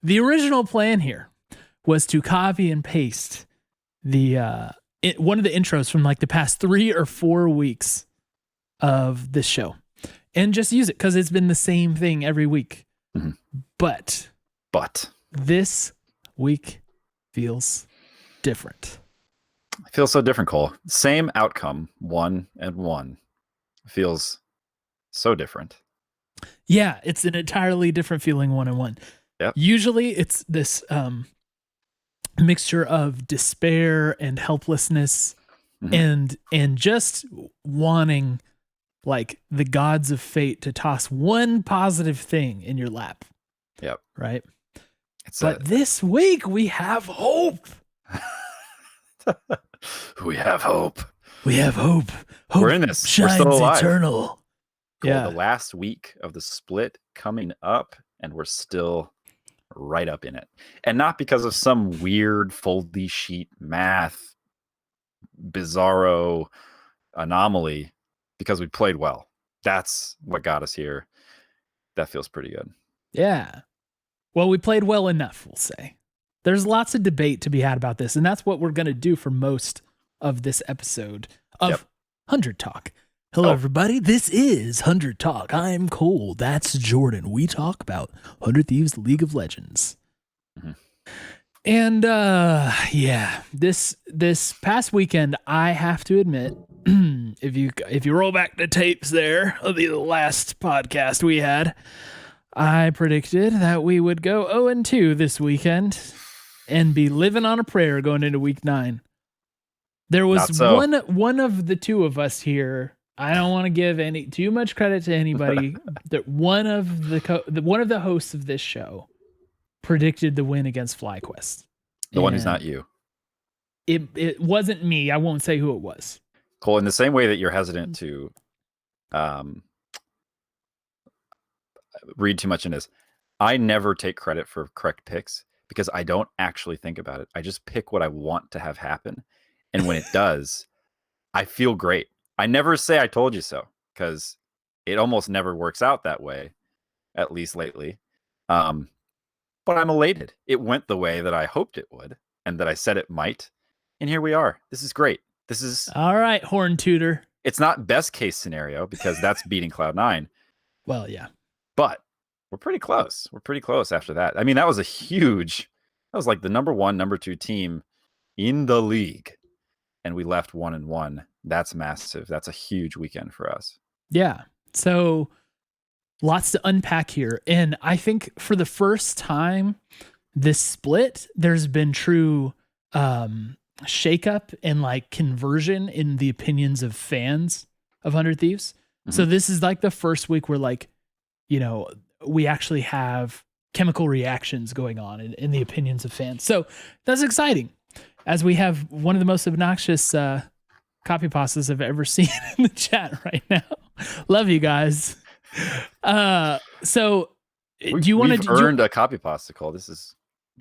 the original plan here was to copy and paste one of the intros from like the past 3 or 4 weeks of this show and just use it because it's been the same thing every week. Mm-hmm. But this week feels different. It feels so different, Cole. Same outcome, 1-1. Feels so different. Yeah, it's an entirely different feeling 1-1. Yep. Usually it's this mixture of despair and helplessness and just wanting like the gods of fate to toss one positive thing in your lap. Yep. Right? But this week we have hope. We have hope. We have hope. Hope we're in this. Shines we're still alive. Eternal. Cool. Yeah. The last week of the split coming up, and we're still right up in it. And not because of some weird foldy sheet math bizarro anomaly, because we played well. That's what got us here. That feels pretty good. Yeah. Well, we played well enough, we'll say. There's lots of debate to be had about this, and that's what we're going to do for most of this episode of 100 Talk. Hello, everybody. This is 100 Talk. I'm Cole. That's Jordan. We talk about 100 Thieves League of Legends. Mm-hmm. And this past weekend, I have to admit, if you roll back the tapes there of the last podcast we had, I predicted that we would go 0-2 this weekend and be living on a prayer going into week 9. There was one of the two of us here. I don't want to give too much credit to anybody. That one of the hosts of this show predicted the win against FlyQuest. The one who's not you. It wasn't me. I won't say who it was. Cole, in the same way that you're hesitant to read too much in this, I never take credit for correct picks because I don't actually think about it. I just pick what I want to have happen. And when it does, I feel great. I never say I told you so because it almost never works out that way, at least lately. But I'm elated. It went the way that I hoped it would and that I said it might. And here we are. This is great. This is all right, horn tutor. It's not best case scenario because that's beating Cloud9. Well, yeah. But we're pretty close. We're pretty close after that. I mean, that was like the number 1, number 2 team in the league. And we left 1-1. That's massive. That's a huge weekend for us. Yeah. So lots to unpack here. And I think for the first time this split, there's been true shakeup and like conversion in the opinions of fans of 100 Thieves. Mm-hmm. So this is like the first week where like, we actually have chemical reactions going on in the opinions of fans. So that's exciting. As we have one of the most obnoxious copy pastas I've ever seen in the chat right now. Love you guys. So do you want to earned a copy pasta, Cole? This is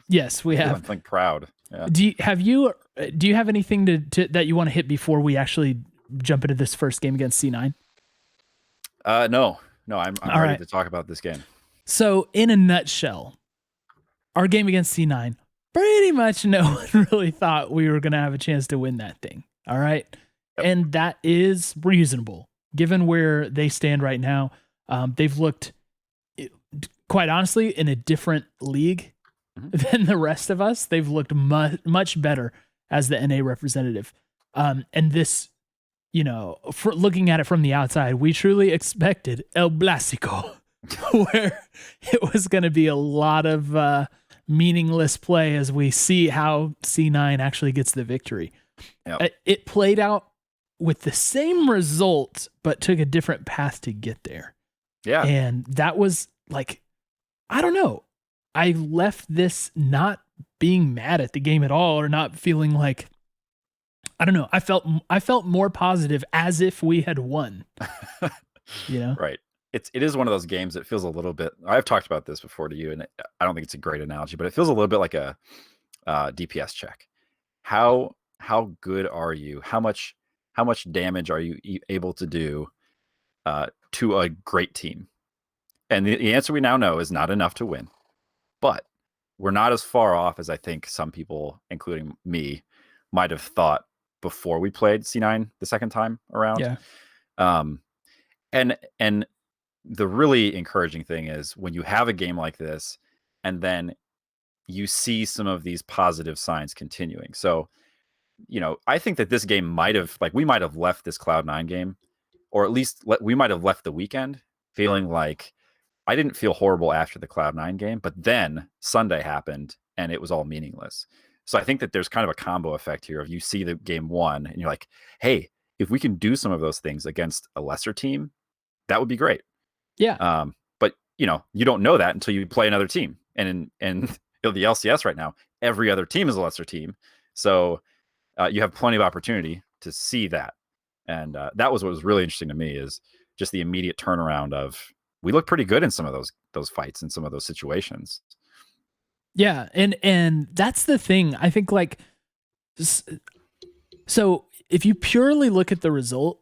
yes, we have. I'm feeling proud. Yeah. Do you have anything to that you want to hit before we actually jump into this first game against C9? No, I'm ready to talk about this game. So in a nutshell, our game against C9, pretty much no one really thought we were going to have a chance to win that thing. All right. Yep. And that is reasonable given where they stand right now. They've looked, quite honestly, in a different league than the rest of us. They've looked much better as the NA representative. And this, for looking at it from the outside, we truly expected El Blahsico, where it was going to be a lot of meaningless play as we see how C9 actually gets the victory. Yep. It played out with the same result, but took a different path to get there. Yeah. And that was like, I don't know. I left this not being mad at the game at all, or not feeling like, I don't know. I felt more positive as if we had won, Right. It is one of those games that feels a little bit, I've talked about this before to you, and I don't think it's a great analogy, but it feels a little bit like a DPS check. How good are you? How much damage are you able to do to a great team? And the answer we now know is not enough to win. But we're not as far off as I think some people, including me, might have thought before we played C9 the second time around. Yeah. And the really encouraging thing is when you have a game like this, and then you see some of these positive signs continuing. So, I think that this game we might have left this Cloud9 game, or at least we might have left the weekend feeling like I didn't feel horrible after the Cloud9 game, but then Sunday happened and it was all meaningless. So I think that there's kind of a combo effect here of you see the game one and you're like, hey, if we can do some of those things against a lesser team, that would be great. Yeah. But you don't know that until you play another team. And in the LCS right now, every other team is a lesser team. So you have plenty of opportunity to see that. And that was what was really interesting to me, is just the immediate turnaround of, we look pretty good in some of those fights and some of those situations. Yeah, and that's the thing. I think, like, so if you purely look at the result,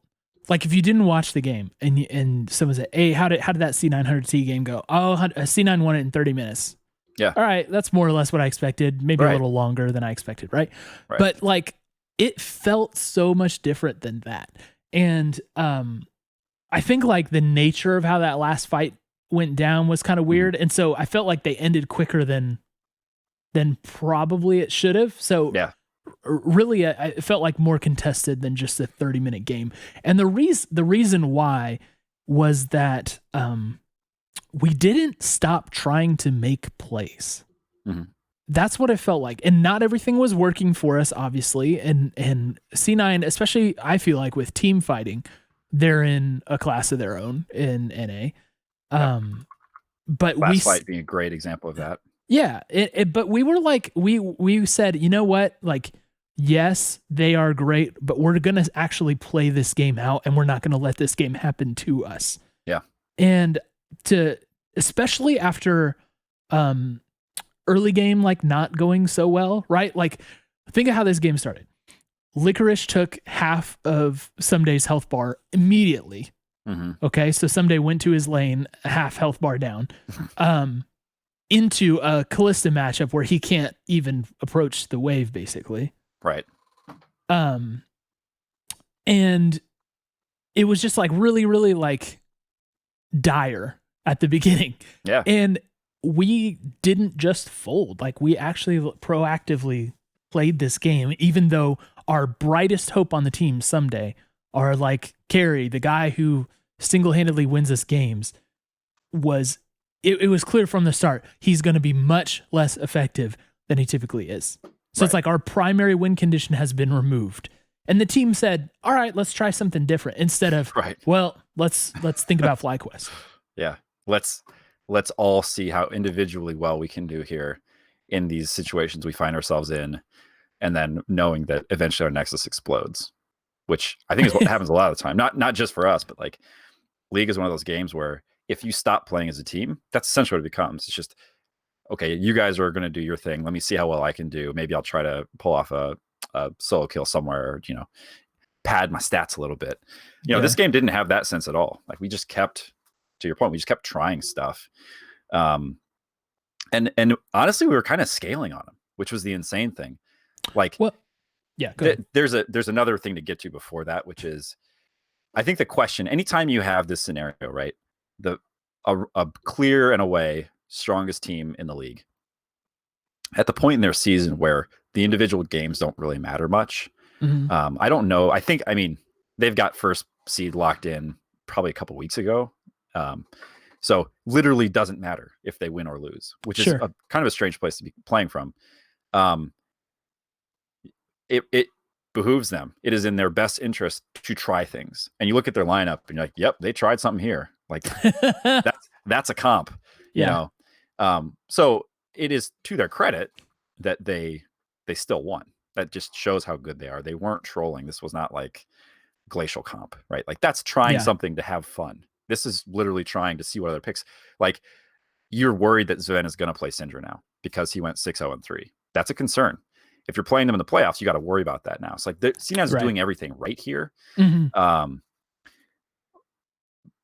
like if you didn't watch the game and someone said, "Hey, how did that C900T game go?" Oh, C9 won it in 30 minutes. Yeah. All right, that's more or less what I expected. Maybe a little longer than I expected, right? But like, it felt so much different than that. And I think like the nature of how that last fight went down was kind of weird. And so I felt like they ended quicker than probably it should have. So yeah, really, it felt like more contested than just a 30-minute game. And the reason why was that we didn't stop trying to make plays. Mm-hmm. That's what it felt like. And not everything was working for us, obviously. And C9, especially, I feel like with team fighting, they're in a class of their own in NA. But last fight being a great example of that. Yeah. But we were like, we said, you know what? Like, yes, they are great, but we're going to actually play this game out, and we're not going to let this game happen to us. Yeah. And especially after early game, like not going so well, right? Like, think of how this game started. Licorice took half of Ssumday's health bar immediately. Mm-hmm. Okay, so Ssumday went to his lane, half health bar down, into a Callista matchup where he can't even approach the wave, basically. Right. And it was just like really, really like dire at the beginning. Yeah. And we didn't just fold. Like, we actually proactively played this game, even though our brightest hope on the team Ssumday, our like carry, the guy who single-handedly wins us games, was it was clear from the start he's going to be much less effective than he typically is. So It's like our primary win condition has been removed. And the team said, all right, let's try something different, instead of, well, let's think about FlyQuest. Yeah. Let's all see how individually well we can do here in these situations we find ourselves in, and then knowing that eventually our Nexus explodes, which I think is what happens a lot of the time. Not just for us, but like League is one of those games where if you stop playing as a team, that's essentially what it becomes. It's just, okay, you guys are going to do your thing. Let me see how well I can do. Maybe I'll try to pull off a solo kill somewhere, pad my stats a little bit. This game didn't have that sense at all. Like, we just kept, to your point, we just kept trying stuff. And honestly, we were kind of scaling on them, which was the insane thing. Like, well, yeah, go ahead. There's another thing to get to before that, which is, I think the question, anytime you have this scenario, right? A clear and away strongest team in the league at the point in their season where the individual games don't really matter much. Mm-hmm. I don't know. I mean, they've got first seed locked in probably a couple weeks ago. So literally doesn't matter if they win or lose, which is kind of a strange place to be playing from. It behooves them. It is in their best interest to try things. And you look at their lineup and you're like, yep, they tried something here. Like, that's a comp, you know? So it is to their credit that they still won. That just shows how good they are. They weren't trolling. This was not like glacial comp, right? Like, that's trying something to have fun. This is literally trying to see what other picks. Like, you're worried that Zven is going to play Syndra now because he went 6-0-3. That's a concern. If you're playing them in the playoffs, you got to worry about that now. It's like C9 is doing everything right here. Mm-hmm.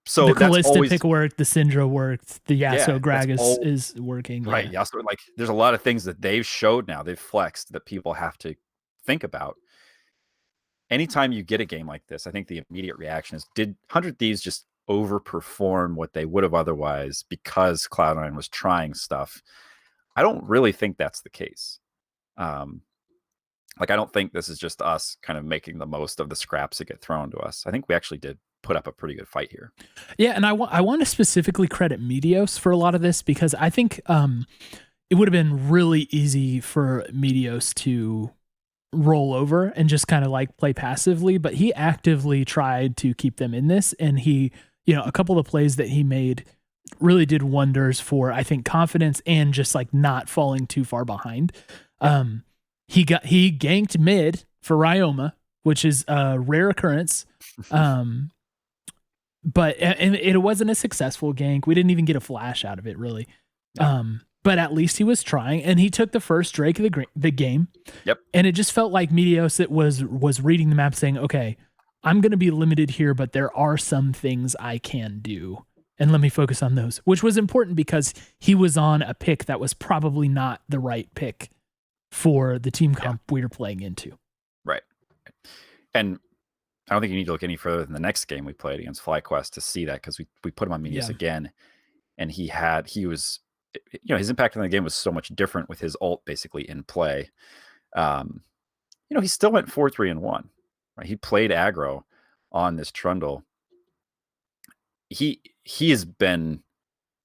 So the that's Callista always pick worked, the Syndra worked, the Yasuo Grag that's all is working. right. Yeah. Yasuo, like there's a lot of things that they've showed now, they've flexed that people have to think about. Anytime you get a game like this, I think the immediate reaction is, did 100 Thieves just overperform what they would have otherwise because Cloud9 was trying stuff? I don't really think that's the case. Like, I don't think this is just us kind of making the most of the scraps that get thrown to us. I think we actually did put up a pretty good fight here. Yeah, and I want to specifically credit Meteos for a lot of this, because I think it would have been really easy for Meteos to roll over and just kind of like play passively, but he actively tried to keep them in this, and he, a couple of plays that he made really did wonders for, I think, confidence and just like not falling too far behind. He ganked mid for Ryoma, which is a rare occurrence. But it wasn't a successful gank. We didn't even get a flash out of it, really. Yeah. But at least he was trying, and he took the first Drake of the game. Yep. And it just felt like Meteos was reading the map, saying, "Okay, I'm going to be limited here, but there are some things I can do, and let me focus on those." Which was important because he was on a pick that was probably not the right pick for the team comp we were playing into. Right. And I don't think you need to look any further than the next game we played against FlyQuest to see that, because we put him on Meteos again, and he was, his impact on the game was so much different with his ult basically in play. He still went 4-3-1. Right? He played aggro on this Trundle. He has been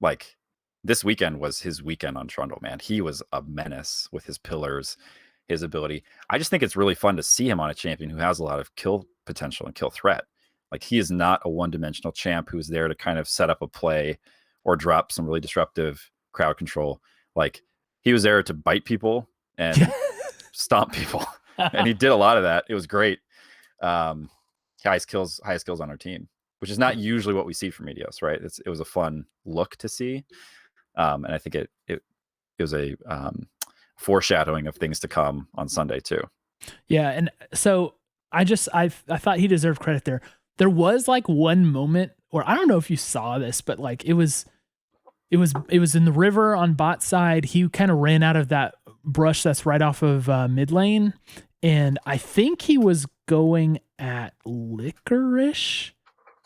like, this weekend was his weekend on Trundle, man. He was a menace with his pillars, his ability. I just think it's really fun to see him on a champion who has a lot of kill potential and kill threat. Like, he is not a one-dimensional champ who's there to kind of set up a play or drop some really disruptive crowd control. Like, he was there to bite people and stomp people, and he did a lot of that. It was great. Highest kills on our team, which is not usually what we see from Meteos, right? It was a fun look to see, and I think it was a foreshadowing of things to come on Sunday too. Yeah, and so I thought he deserved credit there. There was like one moment, or I don't know if you saw this, but like it was in the river on bot side. He kind of ran out of that brush that's right off of mid lane, and I think he was going at Licorice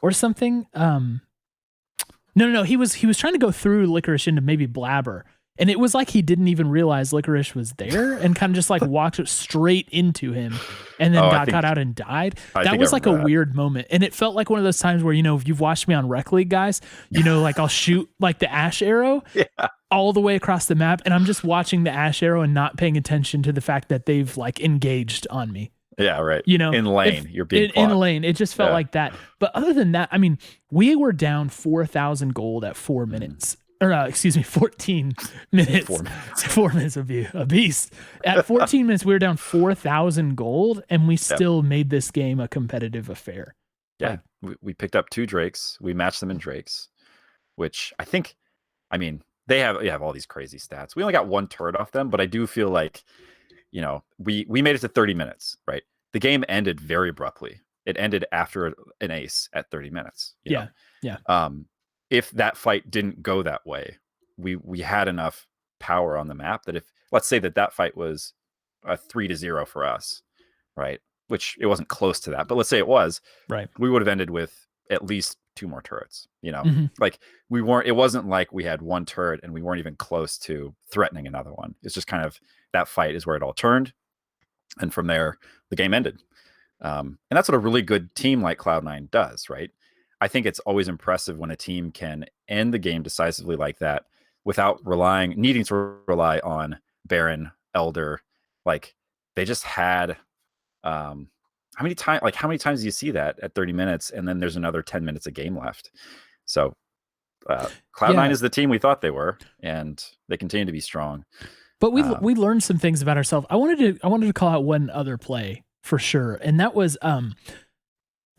or something. No, he was trying to go through Licorice into maybe Blabber. And it was like he didn't even realize Licorice was there and kind of just like walked straight into him and then got caught out and died. That was like a weird moment. And it felt like one of those times where, if you've watched me on Rec League, guys, like I'll shoot like the Ash arrow all the way across the map, and I'm just watching the Ash arrow and not paying attention to the fact that they've like engaged on me. Yeah, right. In lane, you're being in lane. It just felt like that. But other than that, I mean, we were down 4,000 gold at 4 minutes. Or 14 minutes. 4 minutes would be a beast. At 14 minutes, we were down 4,000 gold, and we still made this game a competitive affair. Yeah, we picked up 2 Drakes. We matched them in Drakes, which they have all these crazy stats. We only got 1 turret off them, but I do feel like, we made it to 30 minutes, right? The game ended very abruptly. It ended after an ace at 30 minutes. You know? If that fight didn't go that way, we had enough power on the map that if, let's say that fight was a 3-0 for us, right? Which it wasn't close to that, but let's say it was, right? We would have ended with at least 2 more turrets, like it wasn't like we had 1 turret and we weren't even close to threatening another one. It's just kind of, that fight is where it all turned. And from there, the game ended. And that's what a really good team like Cloud9 does, right? I think it's always impressive when a team can end the game decisively like that without needing to rely on Baron, Elder. Like, they just had, how many times do you see that at 30 minutes and then there's another 10 minutes of game left? So Cloud9 is the team we thought they were, and they continue to be strong. But we learned some things about ourselves. I wanted to call out one other play for sure, and that was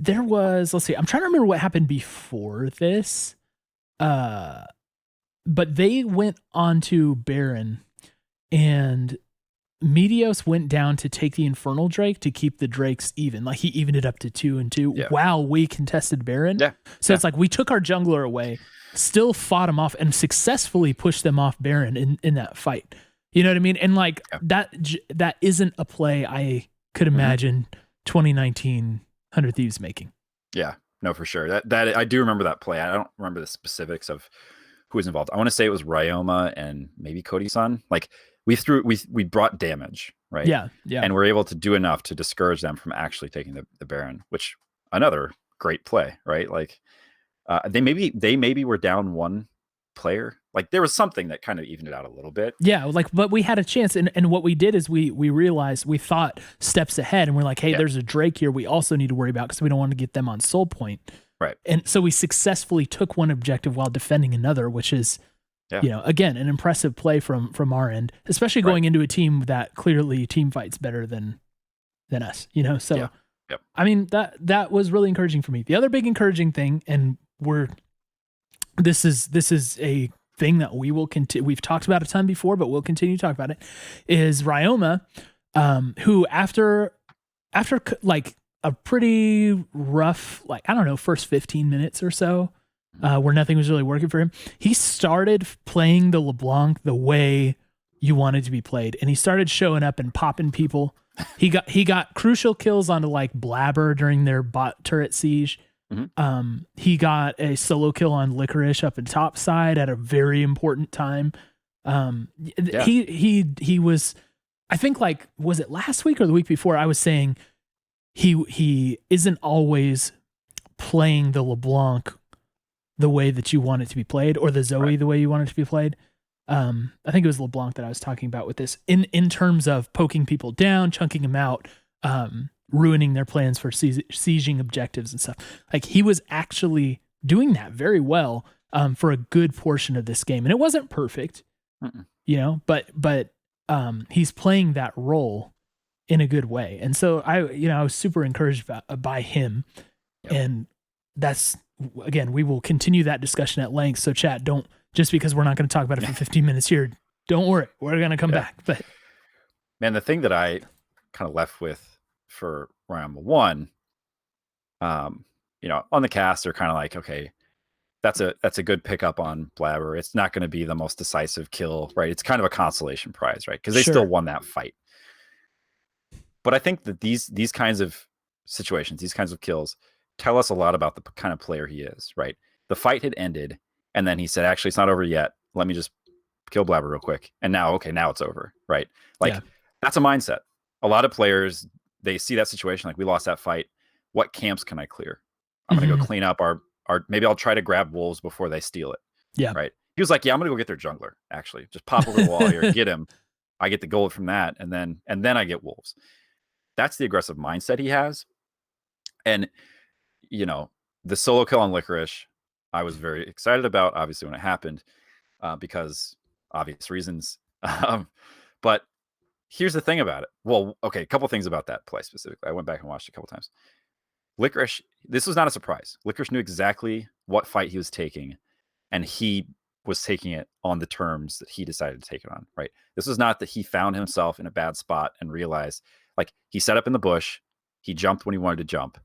there was, let's see, I'm trying to remember what happened before this. But they went on to Baron, and Meteos went down to take the Infernal Drake to keep the Drakes even. Like he evened it up to 2-2 while we contested Baron. Yeah. So it's like we took our jungler away, still fought him off, and successfully pushed them off Baron in that fight. You know what I mean? And like that isn't a play I could imagine 2019 100 Thieves making. Yeah, no, for sure. That I do remember that play. I don't remember the specifics of who was involved. I want to say it was Ryoma and maybe Cody Sun. Like we brought damage, right? Yeah. And we're able to do enough to discourage them from actually taking the Baron, which another great play, right? Like they maybe were down one player. Like there was something that kind of evened it out a little bit. Yeah, like but we had a chance, and what we did is we realized, we thought steps ahead, and we're like, hey, there's a Drake here we also need to worry about because we don't want to get them on soul point. Right. And so we successfully took one objective while defending another, which is again, an impressive play from our end, especially going into a team that clearly team fights better than us, So I mean that was really encouraging for me. The other big encouraging thing, and this is a thing that we will continue. We've talked about a ton before, but we'll continue to talk about it. Is Ryoma, who after like a pretty rough, like I don't know, first 15 minutes or so, where nothing was really working for him, he started playing the LeBlanc the way you wanted to be played, and he started showing up and popping people. He got crucial kills onto like Blabber during their bot turret siege. He got a solo kill on Licorice up in top side at a very important time. He was, I think, like, was it last week or the week before? I was saying he isn't always playing the LeBlanc the way that you want it to be played, or the Zoe the way you want it to be played. I think it was LeBlanc that I was talking about with this in terms of poking people down, chunking them out, ruining their plans for sieging objectives and stuff. Like he was actually doing that very well for a good portion of this game, and it wasn't perfect, but he's playing that role in a good way, and so I was super encouraged by him, and that's, again, we will continue that discussion at length. So chat, don't, just because we're not going to talk about it for 15 minutes here, don't worry, we're going to come back. But man, the thing that I kind of left with for Ryoma 1, on the cast, they're kind of like, okay, that's a good pickup on Blabber. It's not going to be the most decisive kill, right? It's kind of a consolation prize, right? Because they still won that fight. But I think that these kinds of situations, these kinds of kills, tell us a lot about the kind of player he is, right? The fight had ended, and then he said, actually, it's not over yet. Let me just kill Blabber real quick. And now it's over, right? Like, that's a mindset. A lot of players, they see that situation, like, we lost that fight. What camps can I clear? I'm going to go clean up our, maybe I'll try to grab wolves before they steal it. Yeah. Right. He was like, yeah, I'm going to go get their jungler, actually. Just pop over the wall here, get him. I get the gold from that, and then I get wolves. That's the aggressive mindset he has. And the solo kill on Licorice, I was very excited about, obviously, when it happened, because obvious reasons. But here's the thing about it. Well, okay, a couple things about that play specifically. I went back and watched it a couple times. Licorice, this was not a surprise. Licorice knew exactly what fight he was taking, and he was taking it on the terms that he decided to take it on, right? This was not that he found himself in a bad spot and realized, like, he set up in the bush, he jumped when he wanted to jump,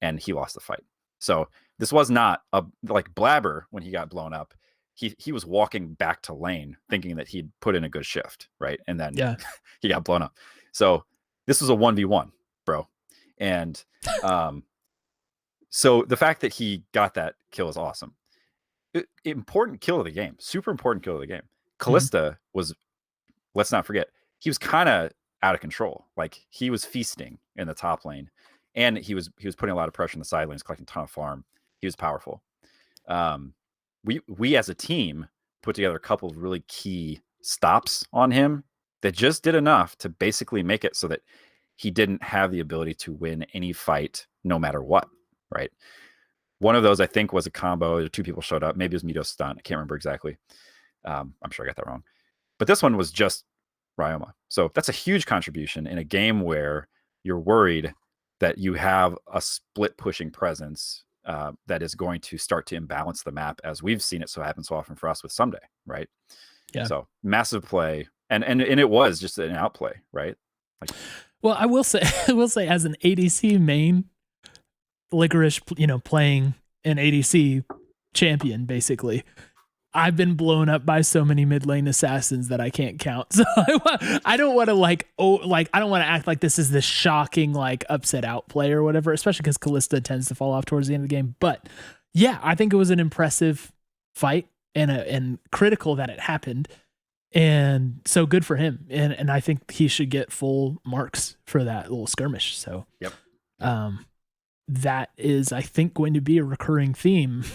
and he lost the fight. So this was not like Blabber when he got blown up. He was walking back to lane thinking that he'd put in a good shift, right? And then he got blown up. So this was a 1v1, bro. And so the fact that he got that kill is awesome. Important kill of the game. Super important kill of the game. Callista was, let's not forget, he was kind of out of control. Like, he was feasting in the top lane. And he was putting a lot of pressure on the side lanes, collecting a ton of farm. He was powerful. We as a team put together a couple of really key stops on him that just did enough to basically make it so that he didn't have the ability to win any fight no matter what, right? One of those, I think, was a combo. Two people showed up. Maybe it was Meteos Stunt. I can't remember exactly. I'm sure I got that wrong. But this one was just Ryoma. So that's a huge contribution in a game where you're worried that you have a split pushing presence that is going to start to imbalance the map, as we've seen it so happen so often for us with Ssumday, right? Yeah. So massive play. and it was just an outplay, right? Like, well, I will say as an ADC main, Licorice, playing an ADC champion, basically, I've been blown up by so many mid lane assassins that I can't count. So I don't want to I don't want to act like this is the shocking upset outplay or whatever, especially because Kalista tends to fall off towards the end of the game. But yeah, I think it was an impressive fight and critical that it happened. And so good for him. And I think he should get full marks for that little skirmish. So yep. That is, I think, going to be a recurring theme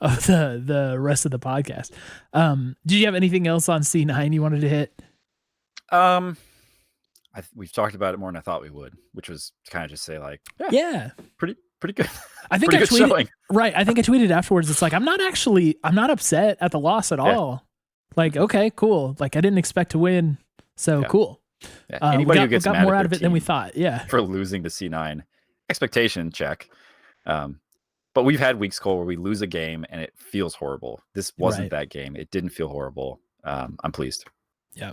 of the rest of the podcast. Do you have anything else on C9 you wanted to hit? We've talked about it more than I thought we would, which was to kind of just say pretty good. I think I tweeted right. I think I tweeted afterwards. It's I'm not upset at the loss at all. Okay, cool. I didn't expect to win, so cool. Yeah. Anybody who gets got mad more at out of it than we thought. Yeah, for losing to C9, expectation check. But we've had weeks, Cole, where we lose a game and it feels horrible. This wasn't that game. It didn't feel horrible. I'm pleased. Yeah.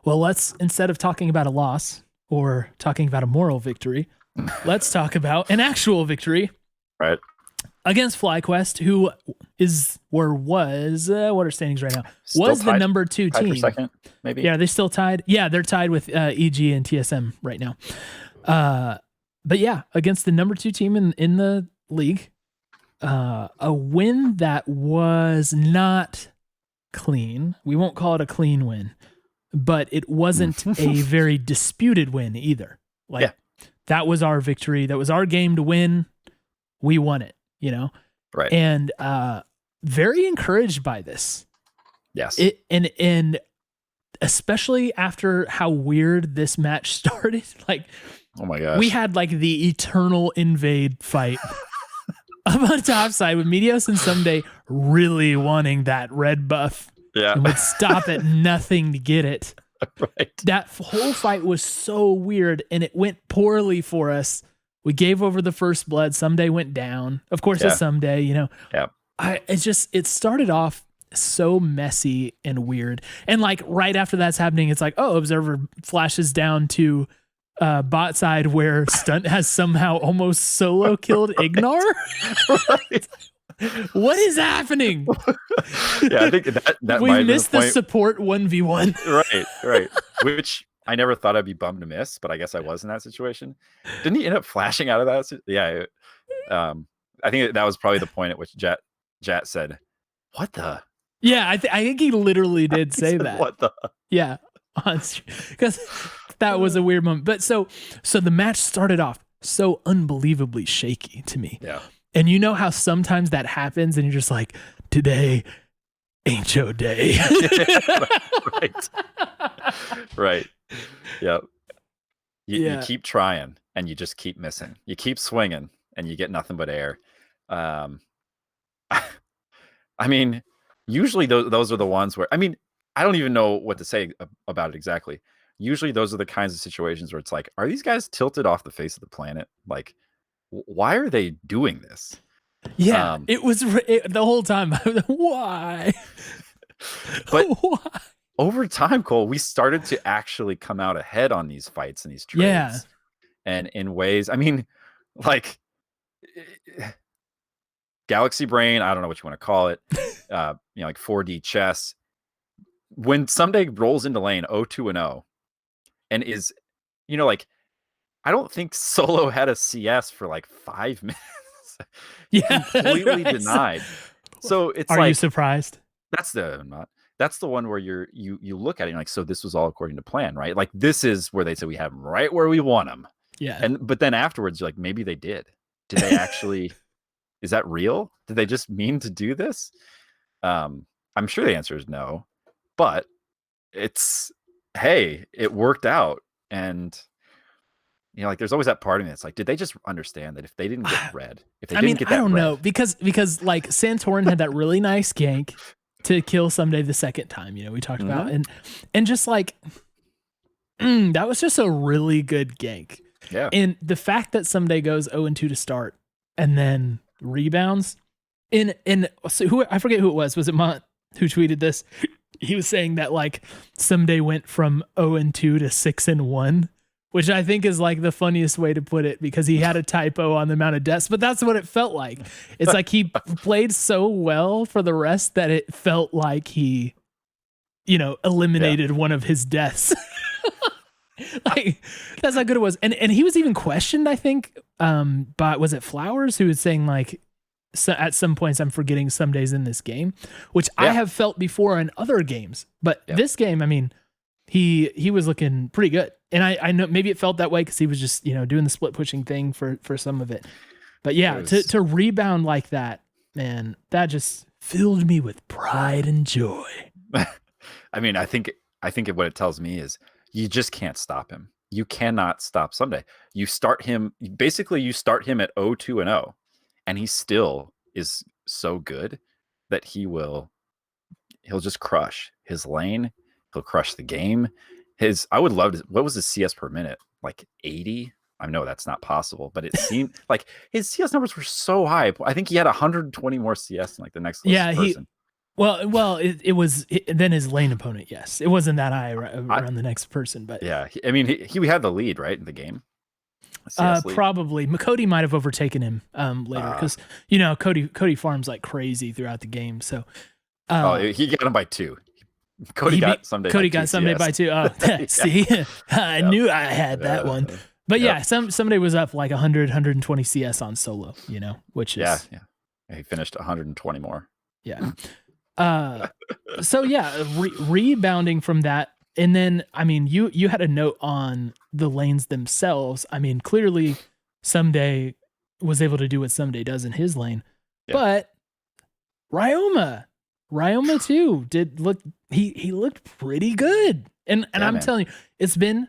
Well, let's, instead of talking about a loss or talking about a moral victory, let's talk about an actual victory. Right. Against FlyQuest, who was what are standings right now? Still was tied, the number 2 team. For second, maybe. Yeah, they still tied. Yeah, they're tied with EG and TSM right now. But yeah, against the number 2 team in the league, a win that was not clean. We won't call it a clean win, but it wasn't a very disputed win either. That was our victory. That was our game to win. We won it, Right. And very encouraged by this. Yes. And especially after how weird this match started. Oh my gosh. We had the eternal invade fight up on top side with Meteos and Ssumday really wanting that red buff. Yeah. And would stop at nothing to get it. Right. That whole fight was so weird and it went poorly for us. We gave over the first blood. Ssumday went down. Of course, it's Ssumday, Yeah. It started off so messy and weird. And right after that's happening, it's Observer flashes down to bot side where Stunt has somehow almost solo killed Ignar. Right. What is happening? Yeah, I think that we might missed the the support 1v1. Right. Which I never thought I'd be bummed to miss, but I guess I was in that situation. Didn't he end up flashing out of that? Yeah. I think that was probably the point at which Jat said, "What the?" Yeah, I think he literally did say that. What the? Yeah, because that was a weird moment. But so the match started off so unbelievably shaky to me. Yeah. And you know how sometimes that happens and you're just like, today ain't your day. Right. Yep. You keep trying and you just keep missing. You keep swinging and you get nothing but air. I mean, usually those are the ones where, I don't even know what to say about it exactly. Usually those are the kinds of situations where it's are these guys tilted off the face of the planet? Why are they doing this? Yeah, it was the whole time. Why? But why? Over time, Cole, we started to actually come out ahead on these fights and these trades. Yeah. And in ways, Galaxy Brain, I don't know what you want to call it. 4D chess. When Ssumday rolls into lane 0-2-0 and is, I don't think Solo had a CS for 5 minutes. Yeah, completely denied. So it's are you surprised? That's the one where you look at it and so this was all according to plan, right? This is where they say we have them right where we want them. Yeah. But then afterwards you're maybe they did. Did they actually? Is that real? Did they just mean to do this? I'm sure the answer is no. But it's it worked out. And there's always that part of me that's did they just understand that if they didn't get red, if they didn't get that I don't red, know, because Santorin had that really nice gank to kill Ssumday the second time, we talked about, and just that was just a really good gank. Yeah. And the fact that Ssumday goes 0-2 to start and then rebounds so I forget who it was. Was it Mont who tweeted this? he was saying that like Ssumday went from 0-2 to 6-1, which I think is like the funniest way to put it because he had a typo on the amount of deaths, but that's what it felt like. It's like he played so well for the rest that it felt like he, eliminated one of his deaths. Like that's how good it was. And he was even questioned, I think, by, was it Flowers, who was saying like, so at some points I'm forgetting Ssumday's in this game, which I have felt before in other games, but this game, I mean, he was looking pretty good. And I know maybe it felt that way because he was just, doing the split pushing thing for some of it. But yeah, to rebound like that, man, that just filled me with pride and joy. I mean, I think what it tells me is you just can't stop him. You cannot stop Ssumday. You start him at 0-2-0, and he still is so good that he'll just crush his lane. He'll crush the game. I would love to. What was his CS per minute? Like 80? I know that's not possible, but it seemed like his CS numbers were so high. I think he had 120 more CS than like the next person. It was then his lane opponent. Yes, it wasn't that high around the next person, but yeah, I mean, he had the lead right in the game. Probably Cody might have overtaken him later because Cody farms like crazy throughout the game. So he got him by 2. Cody got Ssumday by 2. Oh, see, I knew I had that one. But yeah, Ssumday was up like 120 CS on solo. Which is he finished 120 more. Yeah. So yeah, rebounding from that. And then, I mean, you had a note on the lanes themselves. I mean, clearly Ssumday was able to do what Ssumday does in his lane, but Ryoma too he looked pretty good. And I'm telling you, it's been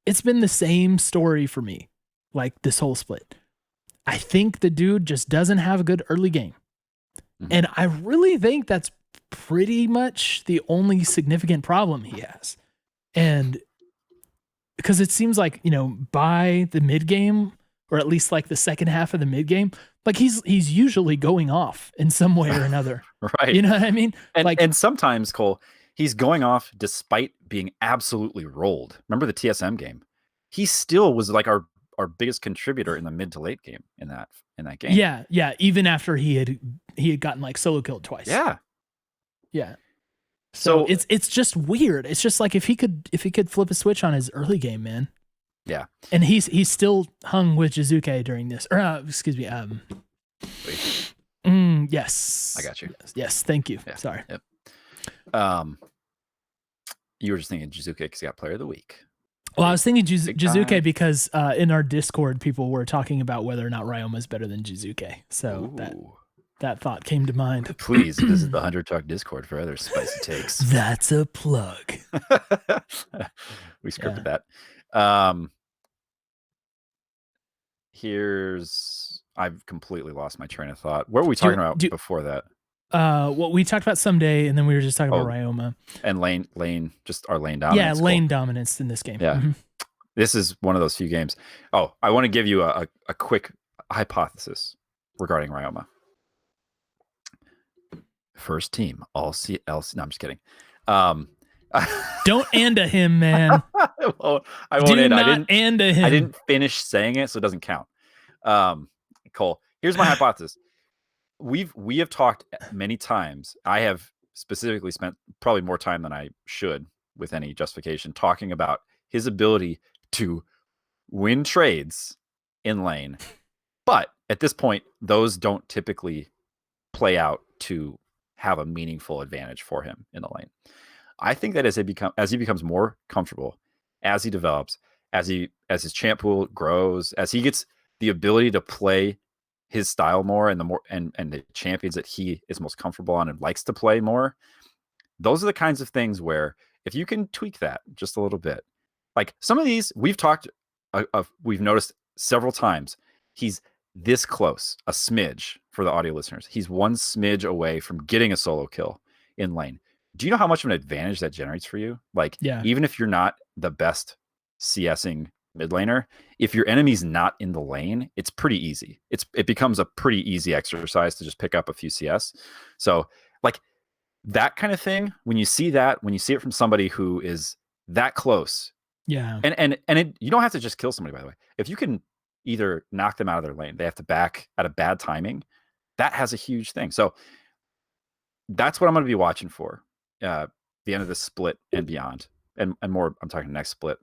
the same story for me, like this whole split. I think the dude just doesn't have a good early game. Mm-hmm. And I really think that's pretty much the only significant problem he has. And because it seems like, by the mid game, or at least like the second half of the mid game, like he's usually going off in some way or another. Right. You know what I mean? And sometimes, Cole, he's going off despite being absolutely rolled. Remember the TSM game? He still was like our biggest contributor in the mid to late game in that game. Yeah. Even after he had gotten like solo killed twice. Yeah. Yeah. So it's just weird. It's just like if he could flip a switch on his early game, man. Yeah. And he's still hung with Jizuke during this. Or excuse me. Yes. I got you. Yes. Thank you. Yeah. Sorry. Yep. You were just thinking Jizuke because he got Player of the Week. Well, I was thinking Jizuke because in our Discord, people were talking about whether or not Ryoma is better than Jizuke. So that thought came to mind. Please visit the 100 Talk Discord for other spicy takes. That's a plug. We scripted that. I've completely lost my train of thought. What were we talking about before that? Well, we talked about Ssumday, and then we were just talking about Ryoma. And lane, just our lane dominance. Yeah, lane dominance in this game. Yeah. Mm-hmm. This is one of those few games. Oh, I want to give you a quick hypothesis regarding Ryoma. First team, all LCS. No, I'm just kidding. Don't anda him, man. I won't anda. Him. I didn't finish saying it, so it doesn't count. Cole, here's my hypothesis. We have talked many times. I have specifically spent probably more time than I should, with any justification, talking about his ability to win trades in lane. But at this point, those don't typically play out to have a meaningful advantage for him in the lane. I think that as he becomes more comfortable, as he develops, as his champ pool grows, as he gets the ability to play his style more and the champions that he is most comfortable on and likes to play more, those are the kinds of things where if you can tweak that just a little bit, like some of these we've noticed several times, he's this close, a smidge for the audio listeners. He's one smidge away from getting a solo kill in lane. Do you know how much of an advantage that generates for you? Like, even if you're not the best CSing mid laner, if your enemy's not in the lane, it's pretty easy. It becomes a pretty easy exercise to just pick up a few CS. So like that kind of thing, when you see it from somebody who is that close, Yeah. and you don't have to just kill somebody, by the way. If you can either knock them out of their lane, they have to back at a bad timing, that has a huge thing. So that's what I'm going to be watching for the end of this split and beyond, and more. I'm talking next split.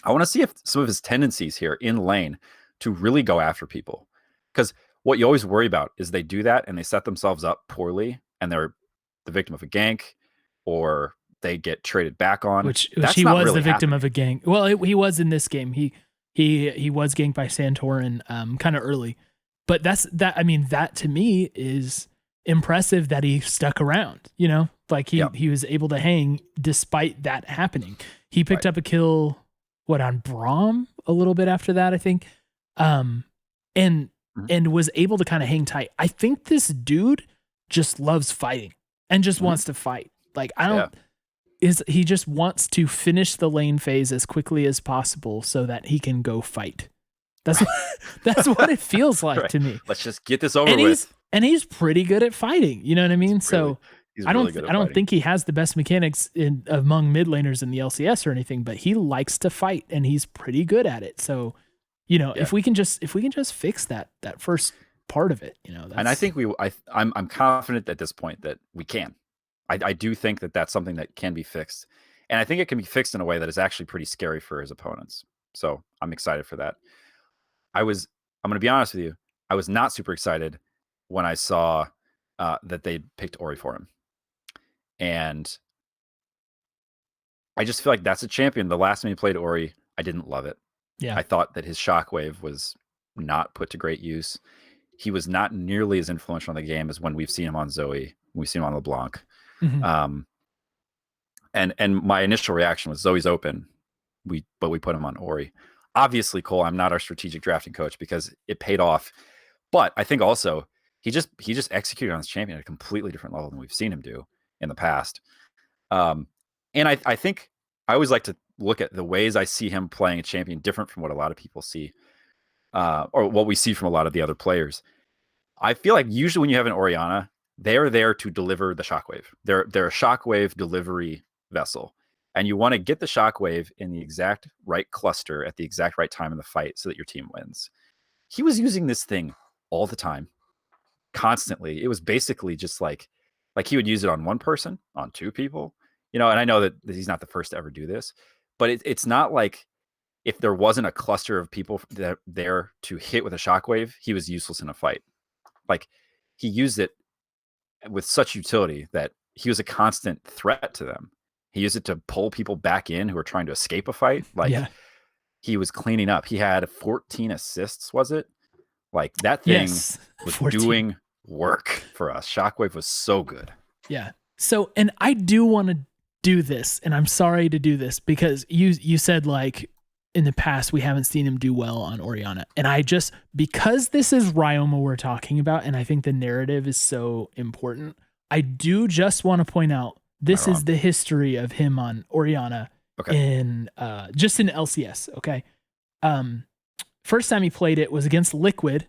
I want to see if some of his tendencies here in lane to really go after people, because what you always worry about is they do that and they set themselves up poorly and they're the victim of a gank, or they get traded back on. Which he was really the victim of a gank. Well, he was in this game. He was ganked by Santorin kind of early, but I mean, that to me is impressive that he stuck around. You know, like he was able to hang despite that happening. He picked up a kill on Braum a little bit after that, I think, and was able to kind of hang tight. I think this dude just loves fighting and just wants to fight. Like he just wants to finish the lane phase as quickly as possible so that he can go fight. That's what it feels like to me. Let's just get this over with. And he's pretty good at fighting. You know what I mean? So I don't think he has the best mechanics among mid laners in the LCS or anything, but he likes to fight and he's pretty good at it. So, you know, if we can just fix that first part of it, you know, and I think I'm confident at this point that we can. I do think that that's something that can be fixed, and I think it can be fixed in a way that is actually pretty scary for his opponents. So I'm excited for that. I'm going to be honest with you. I was not super excited when I saw that they picked Ori for him. And I just feel like that's a champion. The last time he played Ori, I didn't love it. Yeah. I thought that his shockwave was not put to great use. He was not nearly as influential in the game as when we've seen him on Zoe, when we've seen him on LeBlanc. Mm-hmm. And my initial reaction was Zoe's open, but we put him on Ori. Obviously, Cole, I'm not our strategic drafting coach because it paid off. But I think also he just executed on his champion at a completely different level than we've seen him do in the past. And I think I always like to look at the ways I see him playing a champion different from what a lot of people see, or what we see from a lot of the other players. I feel like usually when you have an Orianna, they're there to deliver the shockwave. They're a shockwave delivery vessel. And you want to get the shockwave in the exact right cluster at the exact right time in the fight so that your team wins. He was using this thing all the time, constantly. It was basically just like he would use it on one person, on two people, you know, and I know that he's not the first to ever do this, but it's not like if there wasn't a cluster of people that there to hit with a shockwave, he was useless in a fight. Like he used it with such utility that he was a constant threat to them. He used it to pull people back in who were trying to escape a fight. Like he was cleaning up. He had 14 assists, was it? Like that thing was 14. Doing work for us. Shockwave was so good. Yeah. So, and I do want to do this, and I'm sorry to do this because you said like in the past we haven't seen him do well on Orianna, and because this is Ryoma we're talking about, and I think the narrative is so important, I do just want to point out this is the history of him on Orianna in just in LCS. Okay. First time he played it was against Liquid,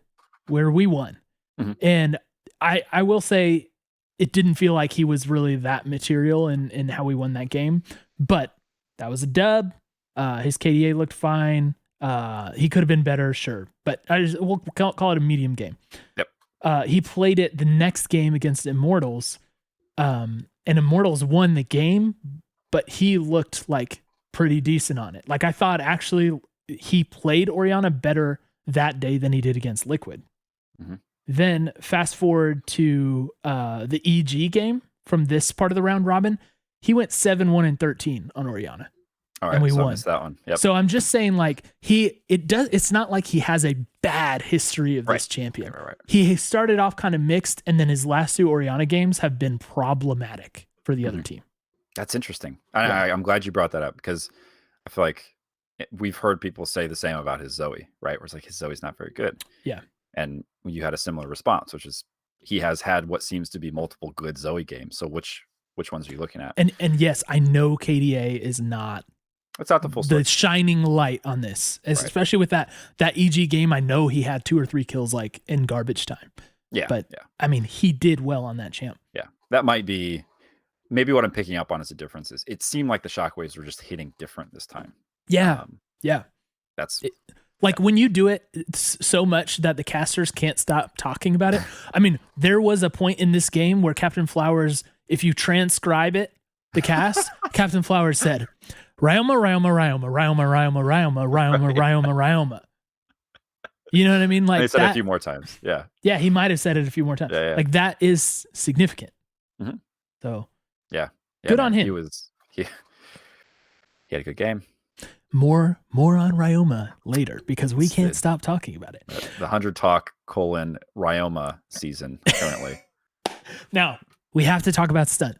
where we won. Mm-hmm. And I will say it didn't feel like he was really that material in how we won that game, but that was a dub. His KDA looked fine. He could have been better, sure, but we'll call it a medium game. Yep. He played it the next game against Immortals, and Immortals won the game, but he looked like pretty decent on it. Like I thought actually he played Orianna better that day than he did against Liquid. Mm-hmm. Then fast forward to the EG game from this part of the round robin. He went 7-1-13 on Orianna. All right, and we so won. I missed that one. Yep. So I'm just saying, like it's not like he has a bad history of this champion. Right. He started off kind of mixed, and then his last two Orianna games have been problematic for the other team. That's interesting. I'm glad you brought that up because I feel like we've heard people say the same about his Zoe, right? Where it's like his Zoe's not very good. Yeah. And you had a similar response, which is he has had what seems to be multiple good Zoe games. So which ones are you looking at? And yes, I know KDA is not. It's not the full story. The shining light on this, especially with that EG game. I know he had 2 or 3 kills like in garbage time. Yeah. But I mean, he did well on that champ. Yeah. That might be maybe what I'm picking up on is the differences. It seemed like the shockwaves were just hitting different this time. Yeah. That's like when you do it so much that the casters can't stop talking about it. I mean, there was a point in this game where Captain Flowers, if you transcribe it, the cast, Captain Flowers said, Ryoma, Ryoma, Ryoma, Ryoma, Ryoma, Ryoma, Ryoma, Ryoma, Ryoma. You know what I mean? Like they said that, it a few more times. Yeah. Yeah, he might have said it a few more times. Yeah. Like that is significant. Mm-hmm. So yeah, good on him. He had a good game. More on Ryoma later because we can't stop talking about it. The 100 Talk Ryoma season currently. Now we have to talk about Stunt.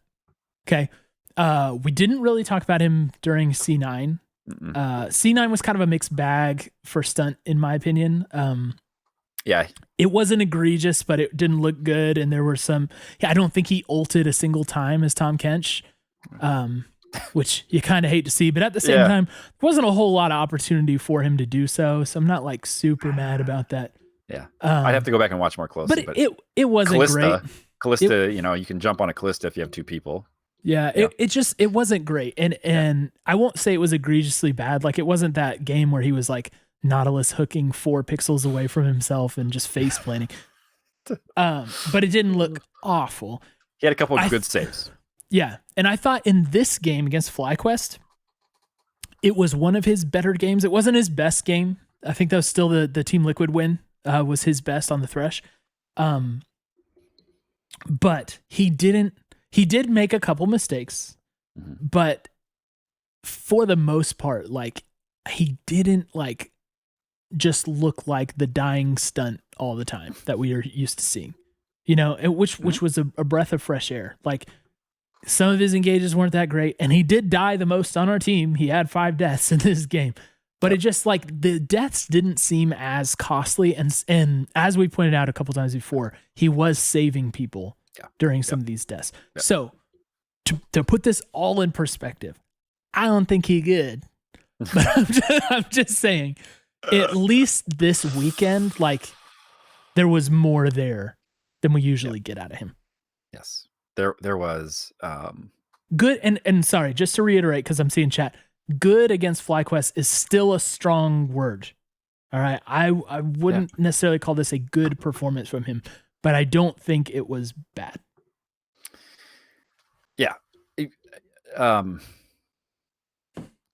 Okay. We didn't really talk about him during C9. C9 was kind of a mixed bag for Stunt, in my opinion. Yeah. It wasn't egregious, but it didn't look good. And there were some, I don't think he ulted a single time as Tom Kench, which you kind of hate to see. But at the same time, there wasn't a whole lot of opportunity for him to do so. So I'm not like super mad about that. Yeah. I'd have to go back and watch more closely. But it wasn't great. Callista, you can jump on a Callista if you have two people. Yeah, it wasn't great. And I won't say it was egregiously bad. Like it wasn't that game where he was like Nautilus hooking 4 pixels away from himself and just face planting. But it didn't look awful. He had a couple of good saves. Yeah. And I thought in this game against FlyQuest, it was one of his better games. It wasn't his best game. I think that was still the Team Liquid win was his best on the Thresh. But he did make a couple mistakes, but for the most part, like he didn't like just look like the dying Stunt all the time that we are used to seeing, which was a breath of fresh air. Like some of his engages weren't that great, and he did die the most on our team. He had 5 deaths in this game, but it just like the deaths didn't seem as costly. And as we pointed out a couple times before, he was saving people during some of these deaths. So to put this all in perspective, I don't think he good, but I'm just saying, at least this weekend, like there was more there than we usually get out of him. Yes, there was good. And sorry, just to reiterate, because I'm seeing chat, good against FlyQuest is still a strong word. All right. I wouldn't necessarily call this a good performance from him, but I don't think it was bad. Yeah.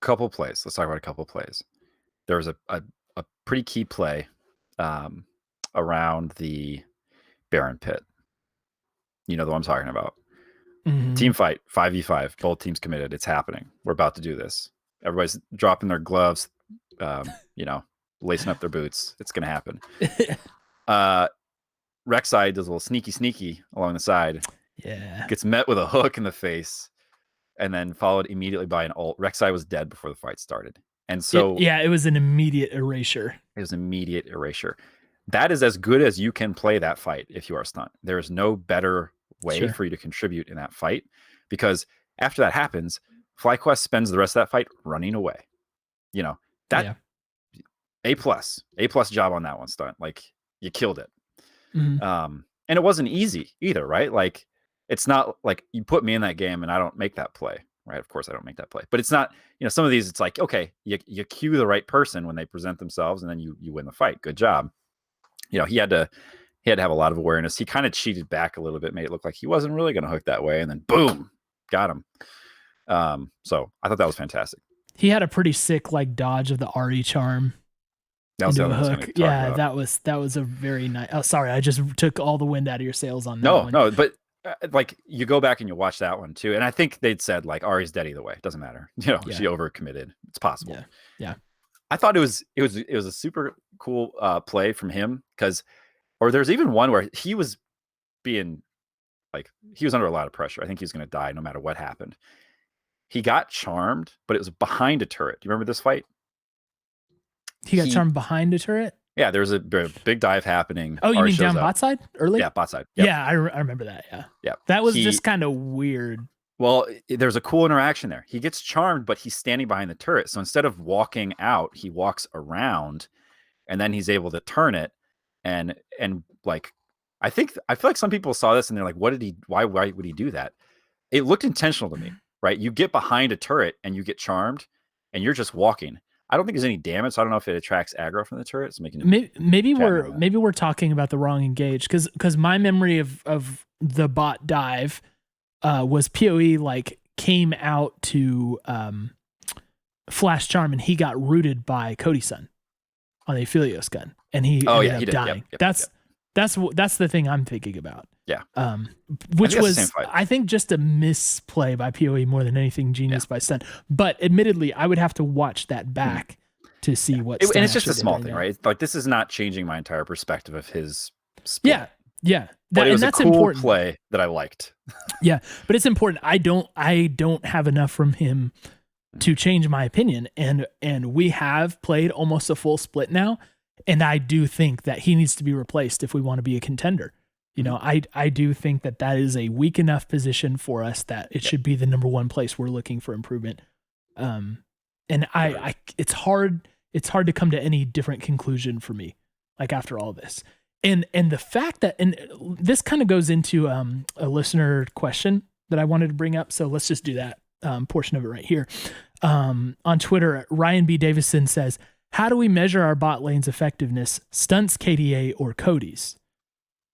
Couple plays. Let's talk about a couple plays. There was a pretty key play around the Baron pit. You know the one I'm talking about. Mm-hmm. Team fight, 5v5. Both teams committed. It's happening. We're about to do this. Everybody's dropping their gloves, lacing up their boots. It's going to happen. Rek'Sai does a little sneaky along the side. Yeah. Gets met with a hook in the face and then followed immediately by an ult. Rek'Sai was dead before the fight started. And so it was an immediate erasure. It was immediate erasure. That is as good as you can play that fight if you are Stunt. There is no better way for you to contribute in that fight, because after that happens, FlyQuest spends the rest of that fight running away. A plus job on that one, Stunt. Like you killed it. Mm-hmm. And it wasn't easy either, right? Like it's not like you put me in that game and I don't make that play, right? Of course I don't make that play, but it's not, some of these, it's like, okay, you cue the right person when they present themselves and then you win the fight. Good job. He had to have a lot of awareness. He kind of cheated back a little bit, made it look like he wasn't really going to hook that way. And then boom, got him. So I thought that was fantastic. He had a pretty sick like dodge of the Ari charm. That was the hook. Yeah, that was a very nice. Oh, sorry, I just took all the wind out of your sails on that one. No, but like you go back and you watch that one too, and I think they'd said like Ari's dead either way. It doesn't matter. She overcommitted. It's possible. Yeah. I thought it was a super cool play from him or there's even one where he was being like he was under a lot of pressure. I think he was going to die no matter what happened. He got charmed, but it was behind a turret. Do you remember this fight? He got charmed behind a turret? Yeah, there was a big dive happening. Oh, you mean down bot side early? Yeah, bot side. Yep. Yeah, I remember that. Yeah. That was just kind of weird. Well, there's a cool interaction there. He gets charmed, but he's standing behind the turret. So instead of walking out, he walks around and then he's able to turn it. And like, I feel like some people saw this and they're like, why would he do that? it looked intentional to me, right? You get behind a turret and you get charmed, and you're just walking. I don't think there's any damage. So I don't know if it attracts aggro from the turret. So maybe we're talking about the wrong engage, because my memory of the bot dive was PoE like came out to flash charm, and he got rooted by Cody Sun on the Aphelios gun, and he ended up dying. That's the thing I'm thinking about. Yeah. Which was, I think, just a misplay by PoE more than anything genius by Stunt. But admittedly, I would have to watch that back to see what. And it's just a small thing, right? Like, this is not changing my entire perspective of his split. Yeah. But it was a cool play that I liked. Yeah, but it's important. I don't have enough from him to change my opinion, and we have played almost a full split now, and I do think that he needs to be replaced if we want to be a contender. You know, I do think that is a weak enough position for us that it should be the number one place we're looking for improvement. And it's hard to come to any different conclusion for me, like, after all this. And the fact that, and this kind of goes into a listener question that I wanted to bring up. So let's just do that portion of it right here. On Twitter, ryanbdavison says, how do we measure our bot lane's effectiveness, Stunt's KDA or Cody's?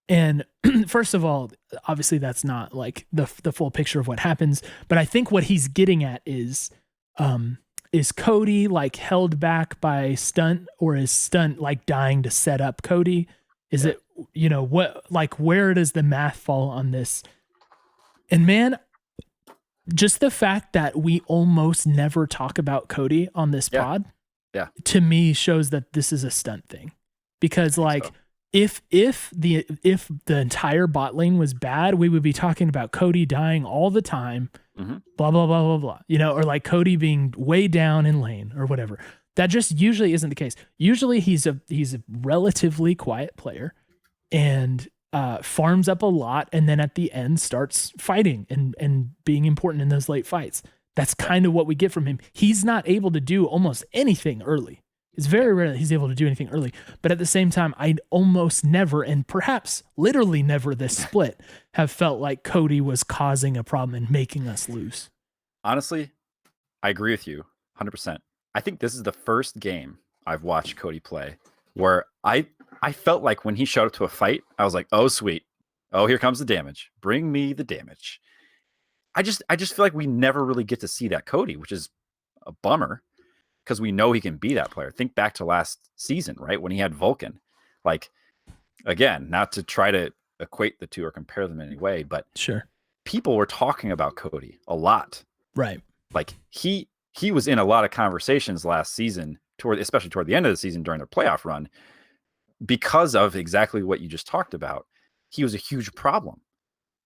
And first of all, obviously that's not like the full picture of what happens, but I think what he's getting at is Cody like held back by Stunt, or is Stunt like dying to set up Cody? Is it, you know, what, like, where does the math fall on this? And man, just the fact that we almost never talk about Cody on this pod, to me shows that this is a Stunt thing, because like, if the entire bot lane was bad, we would be talking about Cody dying all the time, blah, blah, blah, blah, blah, you know, or like Cody being way down in lane or whatever. That just usually isn't the case. Usually he's a relatively quiet player and farms up a lot, and then at the end starts fighting and being important in those late fights. That's kind of what we get from him. He's not able to do almost anything early. It's very rare that he's able to do anything early. But at the same time, I almost never, and perhaps literally never this split, have felt like Cody was causing a problem and making us lose. Honestly, I agree with you 100%. I think this is the first game I've watched Cody play where I felt like when he showed up to a fight, I was like, oh, sweet. Oh, here comes the damage. Bring me the damage. I just feel like we never really get to see that Cody, which is a bummer, because we know he can be that player. Think back to last season, right? When he had Vulcan. Like, again, not to try to equate the two or compare them in any way, but sure, people were talking about Cody a lot. Right. Like, he was in a lot of conversations last season, especially toward the end of the season during their playoff run, because of exactly what you just talked about. He was a huge problem.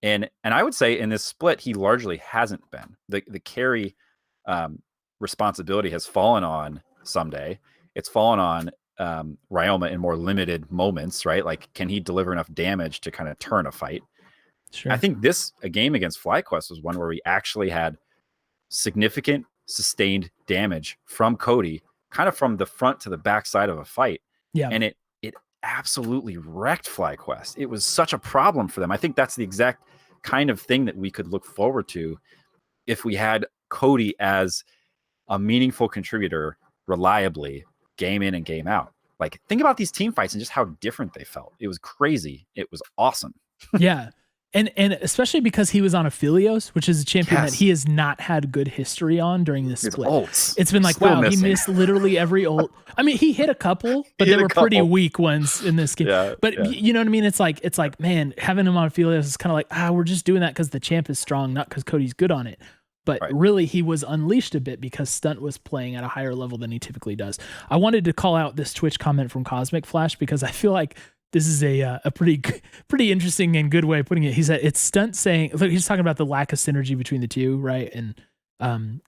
And I would say in this split, he largely hasn't been. The carry responsibility has fallen on Ssumday. It's fallen on Ryoma in more limited moments, right? Like, can he deliver enough damage to kind of turn a fight? Sure. I think a game against FlyQuest was one where we actually had significant sustained damage from Cody, kind of from the front to the back side of a fight. Yeah. And it absolutely wrecked FlyQuest. It was such a problem for them. I think that's the exact kind of thing that we could look forward to if we had Cody as a meaningful contributor reliably, game in and game out. Like, think about these team fights and just how different they felt. It was crazy. It was awesome. Yeah. And especially because he was on Aphelios, which is a champion that he has not had good history on during this split. Ults. It's been like, still wow, missing. He missed literally every ult. I mean, he hit a couple, but they were pretty weak ones in this game. You know what I mean? It's like, man, having him on Aphelios is kind of like, we're just doing that because the champ is strong, not because Cody's good on it. But really, he was unleashed a bit because Stunt was playing at a higher level than he typically does. I wanted to call out this Twitch comment from Cosmic Flash because I feel like this is a pretty interesting and good way of putting it. He said it's Stunt saying, look, he's talking about the lack of synergy between the two, right? And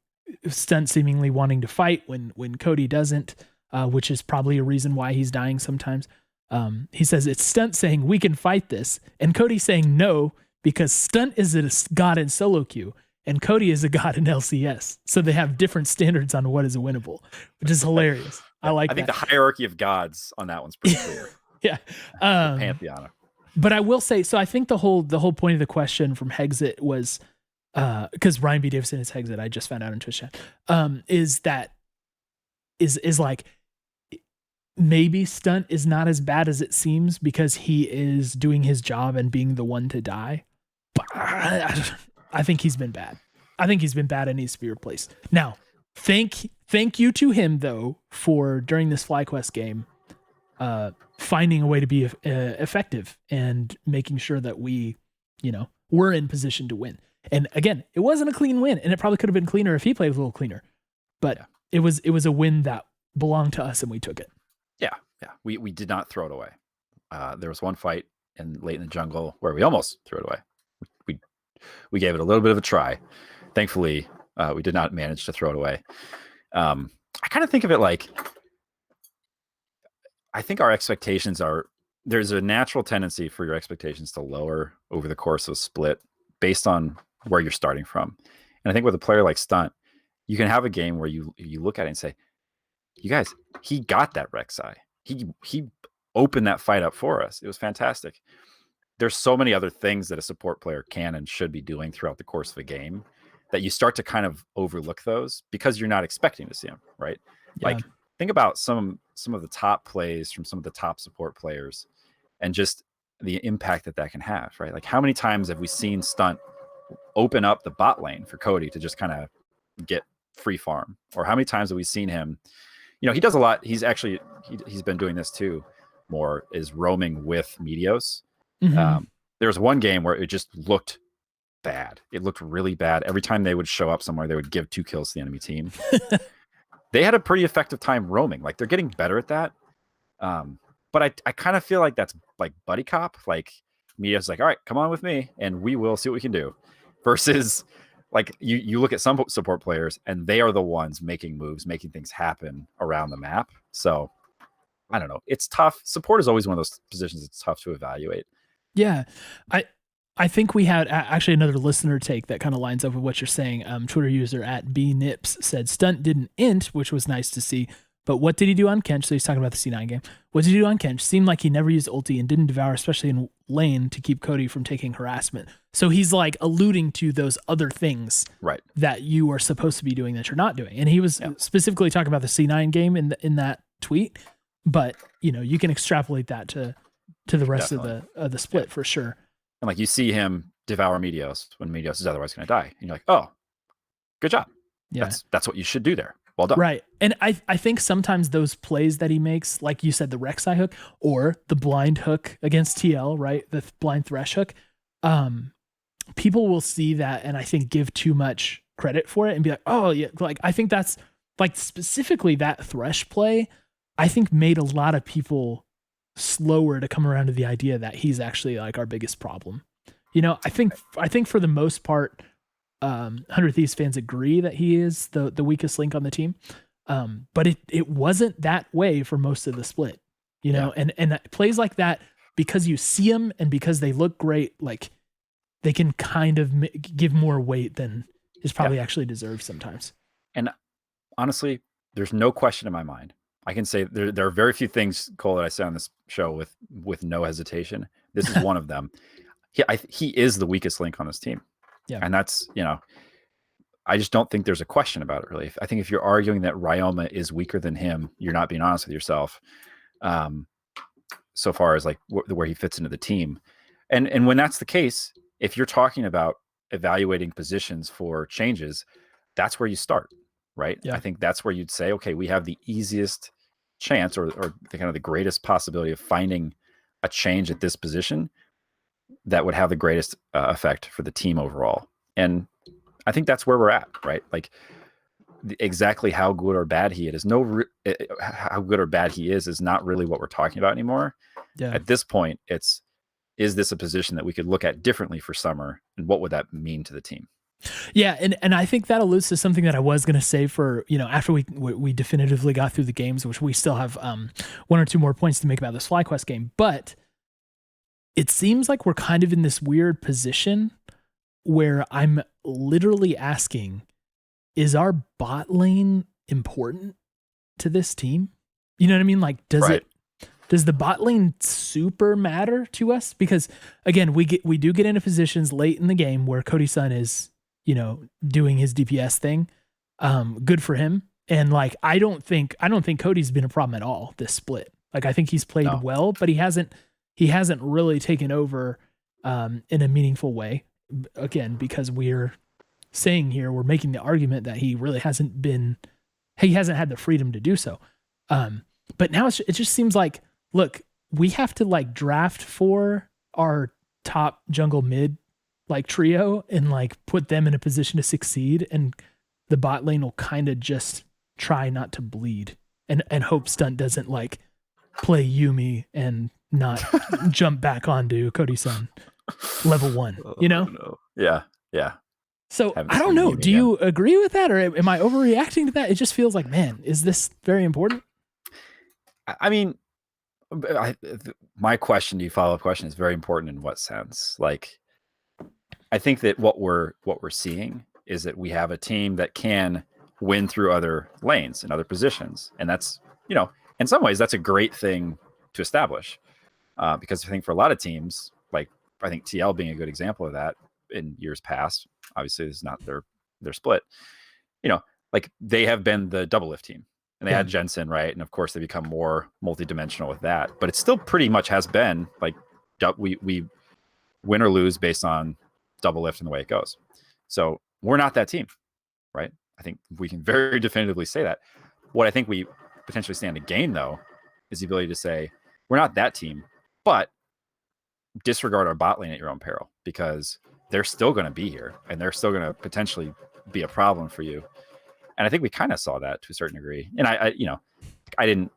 Stunt seemingly wanting to fight when Cody doesn't, which is probably a reason why he's dying sometimes. He says it's Stunt saying we can fight this, and Cody saying no because Stunt is a god in solo queue and Cody is a god in LCS. So they have different standards on what is winnable, which is hilarious. I think the hierarchy of gods on that one's pretty clear. Yeah. Pantheon. But I will say, so I think the whole point of the question from Hexit was because Ryan B. Davison is Hexit, I just found out in Twitch chat, is like, maybe Stunt is not as bad as it seems because he is doing his job and being the one to die. But I think he's been bad. I think he's been bad and needs to be replaced. Now, thank you to him though for during this FlyQuest game, finding a way to be effective and making sure that we, we're in position to win. And again, it wasn't a clean win, and it probably could have been cleaner if he played a little cleaner. But it was a win that belonged to us, and we took it. Yeah. We did not throw it away. There was one fight late in the jungle where we almost threw it away. We gave it a little bit of a try. Thankfully, we did not manage to throw it away. I kind of think of it like, I think our expectations there's a natural tendency for your expectations to lower over the course of a split based on where you're starting from. And I think with a player like Stunt, you can have a game where you look at it and say, you guys, he got that Rek'Sai. He opened that fight up for us. It was fantastic. There's so many other things that a support player can and should be doing throughout the course of a game that you start to kind of overlook those because you're not expecting to see them, right? Yeah. Like, think about some of the top plays from some of the top support players and just the impact that can have, right? Like, how many times have we seen Stunt open up the bot lane for Cody to just kind of get free farm? Or how many times have we seen him, he does a lot. He's been doing this too more, is roaming with Meteos. Mm-hmm. There was one game where it just looked bad. It looked really bad. Every time they would show up somewhere, they would give 2 kills to the enemy team. They had a pretty effective time roaming. Like, they're getting better at that. But I kind of feel like that's like buddy cop. Like, Meteos is like, all right, come on with me and we will see what we can do. Versus like you look at some support players and they are the ones making moves, making things happen around the map. So I don't know. It's tough. Support is always one of those positions it's tough to evaluate. Yeah. I think we had actually another listener take that kind of lines up with what you're saying. Twitter user @bnips said Stunt didn't int, which was nice to see. But what did he do on Kench? So he's talking about the C9 game. What did he do on Kench? Seemed like he never used ulti and didn't devour, especially in lane, to keep Cody from taking harassment. So he's like alluding to those other things right that you are supposed to be doing that you're not doing. And he was specifically talking about the C9 game in that tweet. But you can extrapolate that to the rest of the split for sure. And like, you see him devour Meteos when Meteos is otherwise going to die, and you're like, oh, good job. Yeah, that's what you should do there. Well done. Right. And I think sometimes those plays that he makes, like you said, the Rek'Sai hook or the blind hook against TL, right? The blind thresh hook. People will see that and I think give too much credit for it and be like, oh yeah. Like, I think that's like specifically that thresh play, I think made a lot of people slower to come around to the idea that he's actually like our biggest problem. I think for the most part, 100 Thieves fans agree that he is the weakest link on the team. But it wasn't that way for most of the split, and plays like that, because you see them and because they look great, like they can kind of give more weight than is probably actually deserved sometimes. And honestly, there's no question in my mind. I can say there are very few things, Cole, that I say on this show with no hesitation. This is one of them. He is the weakest link on this team. Yeah. And that's, I just don't think there's a question about it, really. I think if you're arguing that Ryoma is weaker than him, you're not being honest with yourself. So far as like where he fits into the team. And when that's the case, if you're talking about evaluating positions for changes, that's where you start, right? Yeah. I think that's where you'd say, okay, we have the easiest chance or the kind of the greatest possibility of finding a change at this position that would have the greatest effect for the team overall. And I think that's where we're at, right? Like, exactly how good or bad he is how good or bad he is not really what we're talking about anymore. Yeah. At this point, is this a position that we could look at differently for summer, and what would that mean to the team? Yeah, and I think that alludes to something that I was going to say for, after we definitively got through the games, which we still have 1 or 2 more points to make about this FlyQuest game, but it seems like we're kind of in this weird position where I'm literally asking, is our bot lane important to this team? You know what I mean? Like, does the bot lane super matter to us? Because again, we do get into positions late in the game where Cody Sun is, doing his DPS thing. Good for him. And like, I don't think Cody's been a problem at all this split. Like, I think he's played well, but he hasn't really taken over in a meaningful way. Again, because we're making the argument that he really hasn't had the freedom to do so. But now it just seems like, look, we have to like draft for our top jungle mid like trio and like put them in a position to succeed, and the bot lane will kind of just try not to bleed and hope Stunt doesn't like play Yumi and not jump back onto Cody Sun level 1, No. Yeah. So I don't know. Do you agree with that, or am I overreacting to that? It just feels like, man, is this very important? I mean, my question to you, follow-up question, is very important in what sense? Like, I think that what we're seeing is that we have a team that can win through other lanes and other positions, and that's, in some ways that's a great thing to establish, because I think for a lot of teams, like I think TL being a good example of that in years past. Obviously, this is not their split. Like they have been the double lift team, and they had Jensen, right? And of course, they become more multidimensional with that. But it still pretty much has been like we win or lose based on double lift and the way it goes. So we're not that team, right? I think we can very definitively say that. What I think we potentially stand to gain, though, is the ability to say we're not that team, but disregard our bot lane at your own peril, because they're still going to be here and they're still going to potentially be a problem for you. And I think we kind of saw that to a certain degree. And I didn't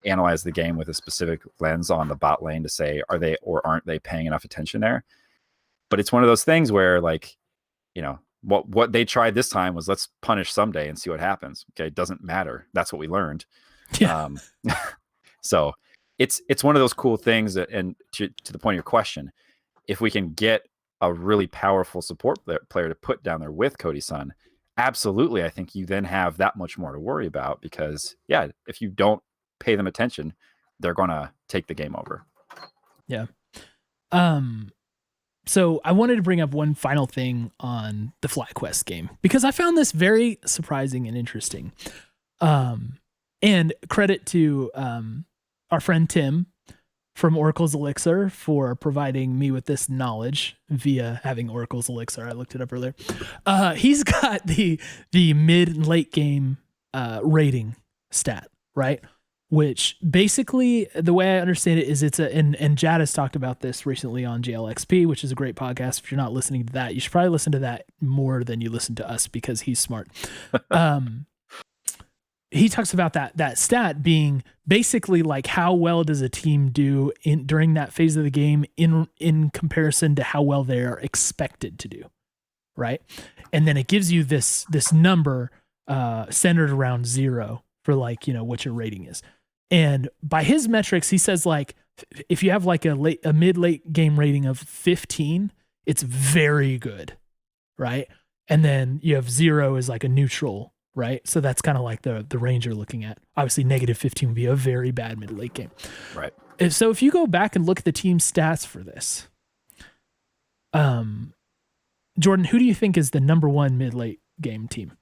analyze the game with a specific lens on the bot lane to say, are they or aren't they paying enough attention there? But it's one of those things where, like, what they tried this time was, let's punish Ssumday and see what happens. Okay, it doesn't matter. That's what we learned. Yeah. So it's one of those cool things that, and to the point of your question, if we can get a really powerful support player to put down there with Cody Sun, absolutely, I think you then have that much more to worry about, because if you don't pay them attention, they're gonna take the game over. Yeah. So I wanted to bring up one final thing on the FlyQuest game, because I found this very surprising and interesting. And credit to our friend Tim from Oracle's Elixir for providing me with this knowledge via having Oracle's Elixir. I looked it up earlier. He's got the mid and late game rating stat, right? Which basically, the way I understand it is and Jad has talked about this recently on JLXP, which is a great podcast. If you're not listening to that, you should probably listen to that more than you listen to us, because he's smart. He talks about that stat being basically like, how well does a team do during that phase of the game in comparison to how well they are expected to do, right? And then it gives you this number centered around 0 for like, what your rating is. And by his metrics, he says, like, if you have like a mid-late game rating of 15, it's very good, right? And then you have 0 is like a neutral, right? So that's kind of like the range you're looking at. Obviously, -15 would be a very bad mid-late game. Right. So if you go back and look at the team stats for this, Jordan, who do you think is the number 1 mid-late game team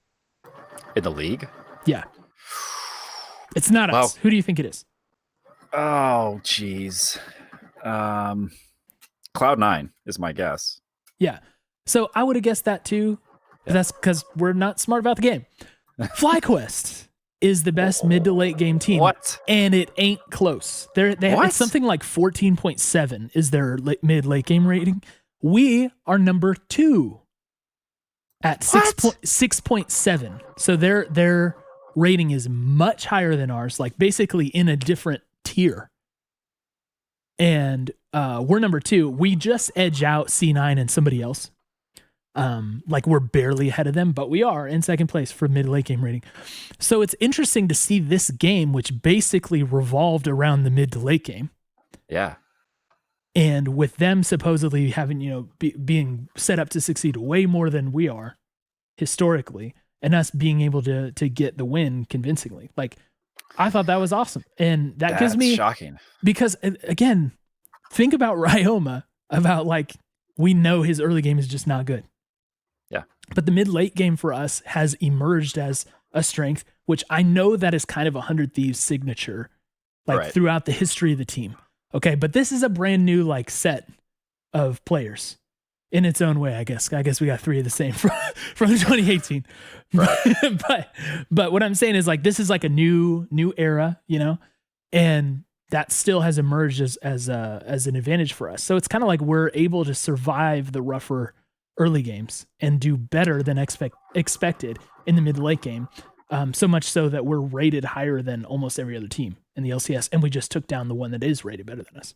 in the league? Yeah. It's not us. Who do you think it is? Oh, geez. Cloud9 is my guess. Yeah. So I would have guessed that too. Yeah. That's because we're not smart about the game. FlyQuest is the best mid to late game team. What? And it ain't close. It's something like 14.7 is their mid late game rating. We are number 2 at 6.7. So their rating is much higher than ours, like basically in a different tier. And we're number 2. We just edge out C9 and somebody else. Like we're barely ahead of them, but we are in second place for mid late game rating. So it's interesting to see this game, which basically revolved around the mid to late game. Yeah. And with them supposedly having, being set up to succeed way more than we are historically, and us being able to get the win convincingly. Like, I thought that was awesome. And that's gives me shocking, because again, think about Ryoma, about like, we know his early game is just not good. Yeah. But the mid late game for us has emerged as a strength, which I know that is kind of a 100 Thieves signature, like throughout the history of the team. Okay, but this is a brand new like set of players in its own way, I guess. I guess we got 3 of the same from 2018. Right. but what I'm saying is like this is like a new era, you know, and that still has emerged as an advantage for us. So it's kind of like we're able to survive the rougher early games and do better than expected in the mid late game. So much so that we're rated higher than almost every other team in the LCS, and we just took down the one that is rated better than us.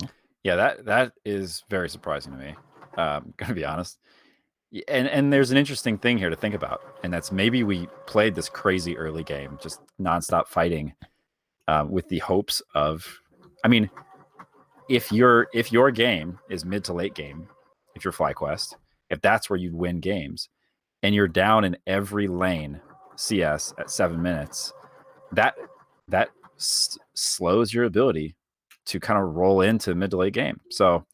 So. Yeah, that is very surprising to me. Gonna be honest. And there's an interesting thing here to think about, and that's maybe we played this crazy early game, just nonstop fighting, with the hopes of, I mean, if your game is mid to late game, if you're FlyQuest, if that's where you win games, and you're down in every lane CS at 7 minutes, that slows your ability to kind of roll into mid to late game. So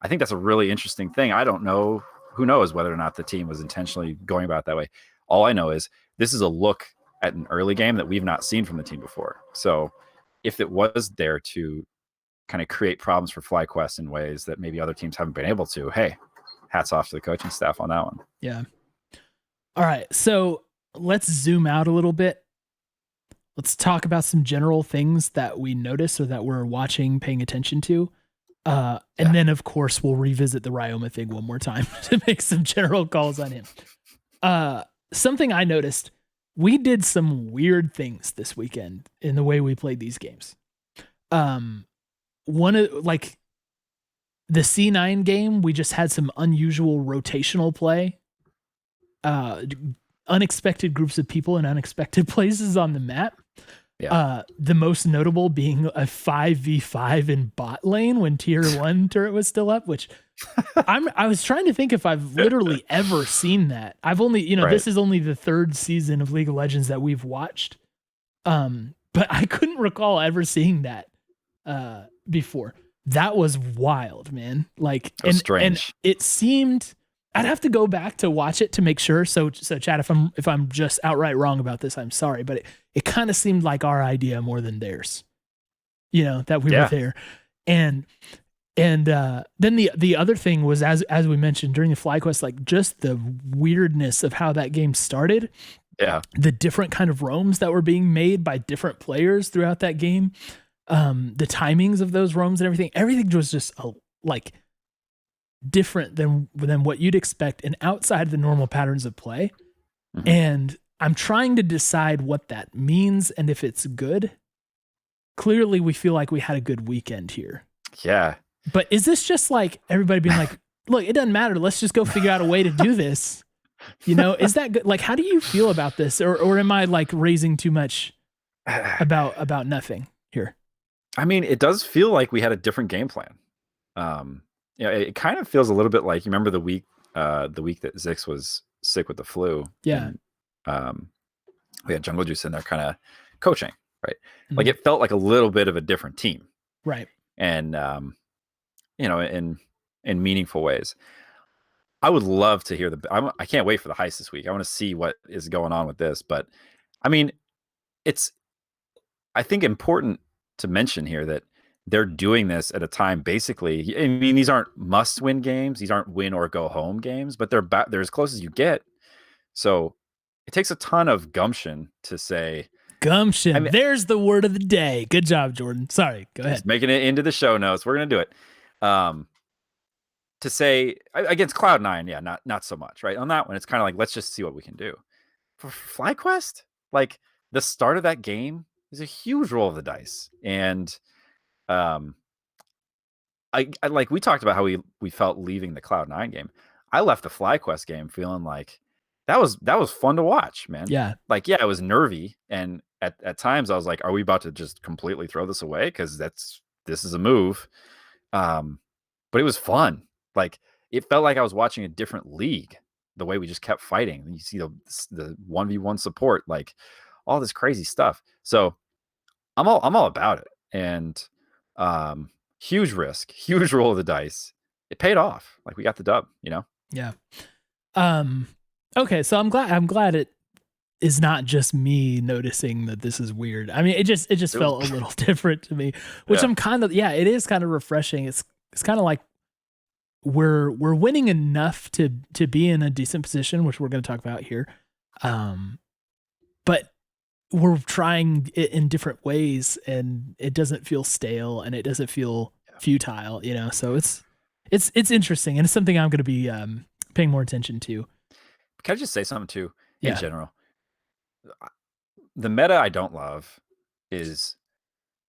I think that's a really interesting thing. I don't know, who knows whether or not the team was intentionally going about it that way. All I know is this is a look at an early game that we've not seen from the team before. So if it was there to kind of create problems for FlyQuest in ways that maybe other teams haven't been able to, hey, hats off to the coaching staff on that one. Yeah. All right. So let's zoom out a little bit. Let's talk about some general things that we notice or that we're watching, paying attention to. And then, of course, we'll revisit the Ryoma thing one more time to make some general calls on him. Something I noticed, we did some weird things this weekend in the way we played these games. One of like the C9 game, we just had some unusual rotational play. Unexpected groups of people in unexpected places on the map. Yeah. The most notable being a 5v5 in bot lane when tier 1 turret was still up, which I was trying to think if I've literally ever seen that. I've only, this is only the 3rd season of League of Legends that we've watched. But I couldn't recall ever seeing that before. That was wild, man. Like, strange. And it seemed, I'd have to go back to watch it to make sure. So Chad, if I'm just outright wrong about this, I'm sorry, but it kind of seemed like our idea more than theirs. That we were there, and then the other thing was as we mentioned during the FlyQuest, like just the weirdness of how that game started. Yeah, the different kind of roams that were being made by different players throughout that game, the timings of those roams and everything was just like different than what you'd expect and outside the normal patterns of play. Mm-hmm. And I'm trying to decide what that means and if it's good. Clearly we feel like we had a good weekend here. Yeah. But is this just like everybody being like, look, it doesn't matter. Let's just go figure out a way to do this. Is that good? Like, how do you feel about this? Or am I like raising too much about nothing here? I mean, it does feel like we had a different game plan. It kind of feels a little bit like, you remember the week that Zix was sick with the flu. Yeah. And, we had Jungle Juice in there kind of coaching, right? Mm-hmm. Like it felt like a little bit of a different team. Right. And, in meaningful ways. I would love to hear I can't wait for the heist this week. I want to see what is going on with this. But I mean, it's, I think, important to mention here that they're doing this at a time, basically, I mean, these aren't must-win games. These aren't win or go home games, but they're as close as you get. So it takes a ton of gumption to say... Gumption. I mean, there's the word of the day. Good job, Jordan. Sorry, go ahead. Making it into the show notes. We're going to do it. To say, against Cloud9, yeah, not so much, right? On that one, it's kind of like, let's just see what we can do. For FlyQuest, like, the start of that game is a huge roll of the dice. And... I like, we talked about how we felt leaving the Cloud9 game. I left the FlyQuest game feeling like that was fun to watch, man. Yeah. Like, yeah, it was nervy. And at times I was like, are we about to just completely throw this away? Cause this is a move. But it was fun. Like, it felt like I was watching a different league, the way we just kept fighting. And you see the 1v1 support, like all this crazy stuff. So I'm all about it. And, huge risk, huge roll of the dice. It paid off. Like, we got the dub, Yeah. Okay, so I'm glad it is not just me noticing that this is weird. I mean, it just felt a little different to me, which I'm kind of, it is kind of refreshing. It's kind of like we're winning enough to be in a decent position, which we're going to talk about here. But we're trying it in different ways, and it doesn't feel stale and it doesn't feel futile, you know? So it's interesting, and it's something I'm going to be paying more attention to. Can I just say something too? In general, the meta I don't love is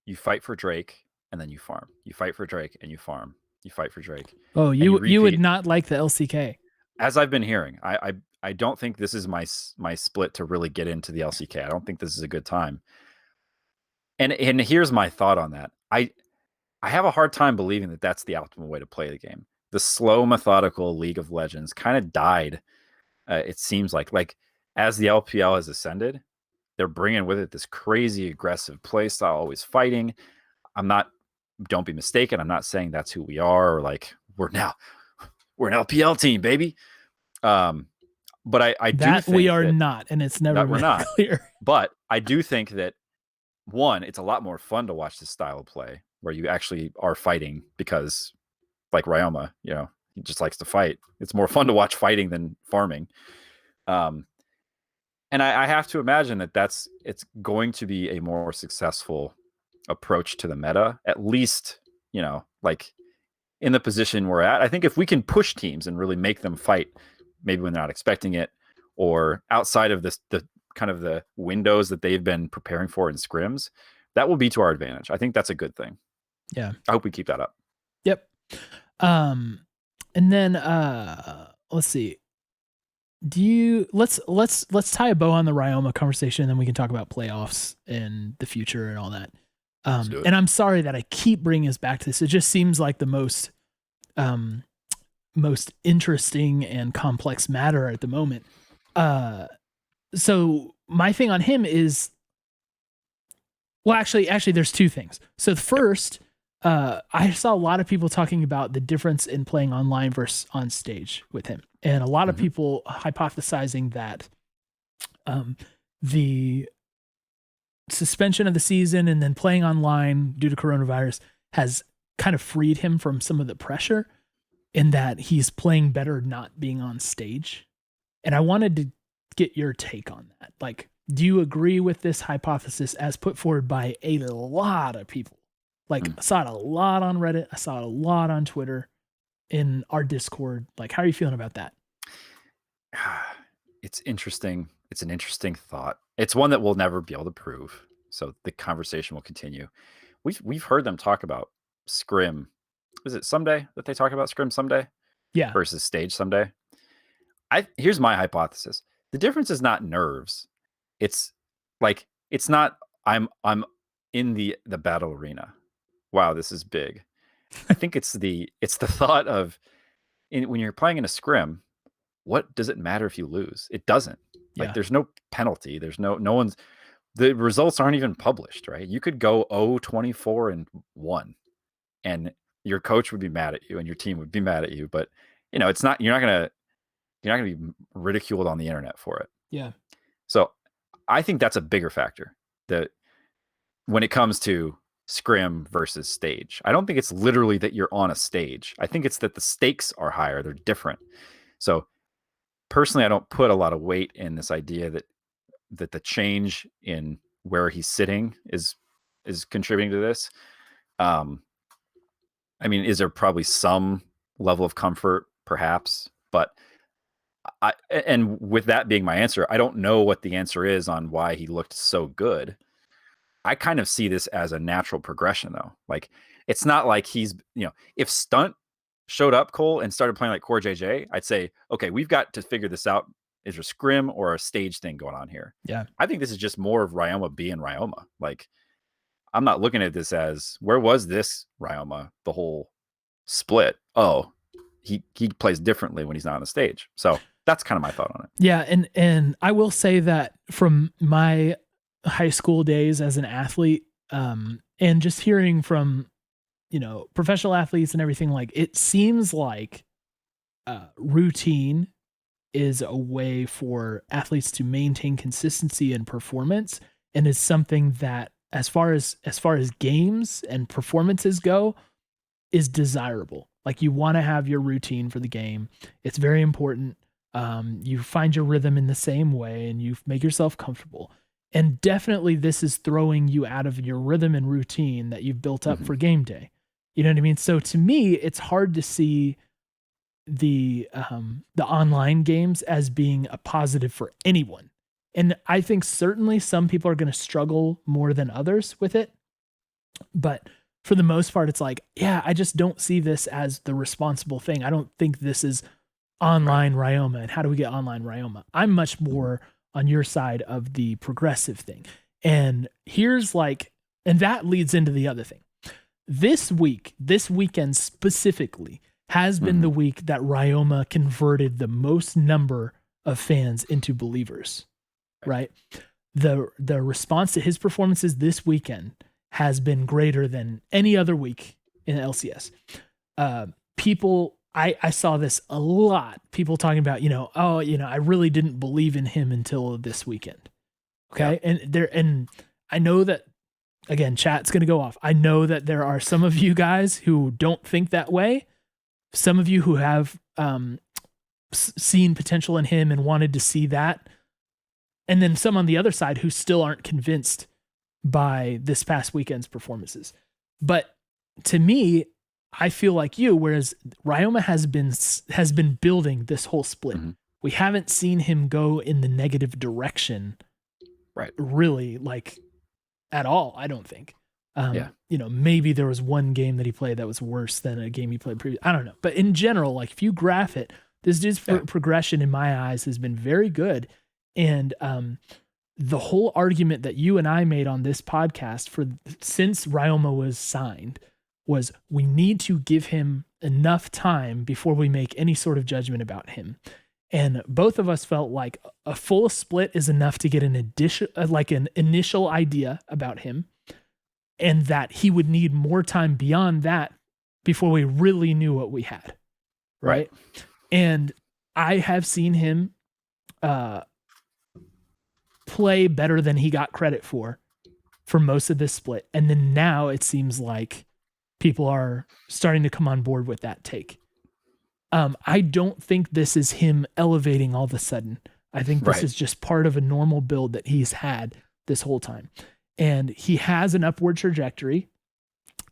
you fight for Drake and then you farm. You fight for Drake and you farm. You fight for Drake. Oh, you would not like the LCK. As I've been hearing, I don't think this is my split to really get into the LCK. I don't think this is a good time. And here's my thought on that. I have a hard time believing that that's the optimal way to play the game. The slow, methodical League of Legends kind of died. It seems like as the LPL has ascended, they're bringing with it this crazy aggressive play style, always fighting. Don't be mistaken, I'm not saying that's who we are, or like we're an LPL team, baby. But I do think we are not, and it's never we're not clear. But I do think that one, it's a lot more fun to watch this style of play where you actually are fighting, because like Ryoma, you know, he just likes to fight. It's more fun to watch fighting than farming. And I have to imagine that it's going to be a more successful approach to the meta, at least, you know, like in the position we're at. I think if we can push teams and really make them fight, maybe when they're not expecting it, or outside of the kind of the windows that they've been preparing for in scrims, that will be to our advantage. I think that's a good thing. Yeah. I hope we keep that up. Yep. And then let's see. Let's tie a bow on the Ryoma conversation, and then we can talk about playoffs and the future and all that. And I'm sorry that I keep bringing us back to this. It just seems like the most interesting and complex matter at the moment. So my thing on him is, well, actually there's two things. So the first, I saw a lot of people talking about the difference in playing online versus on stage with him. And a lot of people hypothesizing that the suspension of the season and then playing online due to coronavirus has kind of freed him from some of the pressure, in that he's playing better not being on stage. And I wanted to get your take on that. Like, do you agree with this hypothesis as put forward by a lot of people? Like, I saw it a lot on Reddit. I saw it a lot on Twitter, in our Discord. Like, how are you feeling about that? It's interesting. It's an interesting thought. It's one that we'll never be able to prove. So the conversation will continue. We've heard them talk about Scrim. Is it Ssumday that they talk about Scrim Ssumday? Yeah. Versus Stage Ssumday. Here's my hypothesis. The difference is not nerves. It's like, it's not I'm in the battle arena. Wow, this is big. I think it's the thought of, when you're playing in a scrim, what does it matter if you lose? It doesn't. Like, there's no penalty. There's no one's, the results aren't even published, right? You could go 0-24-1, and your coach would be mad at you and your team would be mad at you, but you know, you're not gonna be ridiculed on the internet for it. Yeah. So I think that's a bigger factor, that when it comes to scrim versus stage, I don't think it's literally that you're on a stage. I think it's that the stakes are higher. They're different. So personally, I don't put a lot of weight in this idea that the change in where he's sitting is contributing to this. I mean, is there probably some level of comfort, perhaps, but and with that being my answer, I don't know what the answer is on why he looked so good. I kind of see this as a natural progression, though. Like, it's not like he's, you know, if Stunt showed up, Cole, and started playing like Core JJ, I'd say, okay, we've got to figure this out. Is there a scrim or a stage thing going on here? Yeah. I think this is just more of Ryoma being Ryoma. Like, I'm not looking at this as, where was this Ryoma the whole split? Oh, he plays differently when he's not on the stage. So that's kind of my thought on it. Yeah, and I will say that from my high school days as an athlete, and just hearing from, you know, professional athletes and everything, like, it seems like routine is a way for athletes to maintain consistency and performance, and is something that, as far as games and performances go, is desirable. Like, you want to have your routine for the game. It's very important. You find your rhythm in the same way, and you make yourself comfortable. And definitely this is throwing you out of your rhythm and routine that you've built up for game day. You know what I mean? So to me, it's hard to see the online games as being a positive for anyone. And I think certainly some people are going to struggle more than others with it. But for the most part, it's like, yeah, I just don't see this as the responsible thing. I don't think this is online Ryoma. And how do we get online Ryoma? I'm much more on your side of the progressive thing. And here's like, and that leads into the other thing. This weekend specifically, has been the week that Ryoma converted the most number of fans into believers, right? The response to his performances this weekend has been greater than any other week in LCS. People, I saw this a lot. People talking about, I really didn't believe in him until this weekend. Okay. Yeah. And I know that, again, chat's going to go off. I know that there are some of you guys who don't think that way. Some of you who have seen potential in him and wanted to see that. And then some on the other side who still aren't convinced by this past weekend's performances. But to me, I feel like you, whereas Ryoma has been building this whole split. We haven't seen him go in the negative direction, right? Really, like, at all, I don't think. Maybe there was one game that he played that was worse than a game he played previous. I don't know. But in general, like, if you graph it, this dude's progression in my eyes has been very good. And the whole argument that you and I made on this podcast since Ryoma was signed was, we need to give him enough time before we make any sort of judgment about him. And both of us felt like a full split is enough to get an initial idea about him, and that he would need more time beyond that before we really knew what we had. Right. And I have seen him play better than he got credit for most of this split. And then now it seems like people are starting to come on board with that take. I don't think this is him elevating all of a sudden. I think this is just part of a normal build that he's had this whole time. And he has an upward trajectory.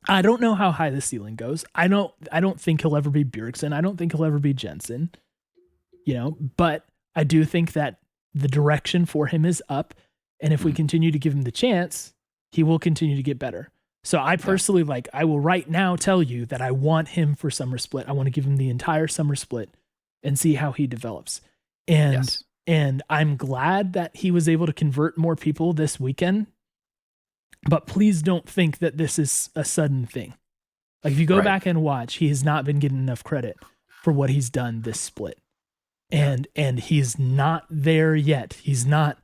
I don't know how high the ceiling goes. I don't think he'll ever be Bjergsen. I don't think he'll ever be Jensen. But I do think that the direction for him is up. And if we continue to give him the chance, he will continue to get better. So I personally, I will right now tell you that I want him for summer split. I want to give him the entire summer split and see how he develops. And I'm glad that he was able to convert more people this weekend. But please don't think that this is a sudden thing. Like, if you go back and watch, he has not been getting enough credit for what he's done this split. And he's not there yet. He's not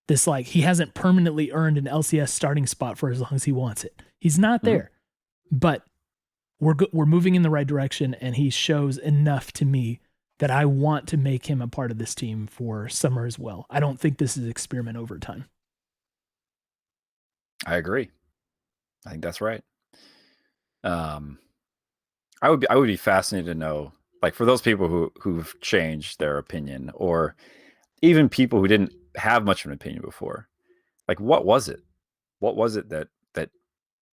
this, he hasn't permanently earned an LCS starting spot for as long as he wants it. He's not there. But we're moving in the right direction, and he shows enough to me that I want to make him a part of this team for summer as well. I don't think this is experiment over time. I agree. I think that's right. I would be fascinated to know, for those people who've changed their opinion, or even people who didn't have much of an opinion before, what was it? What was it that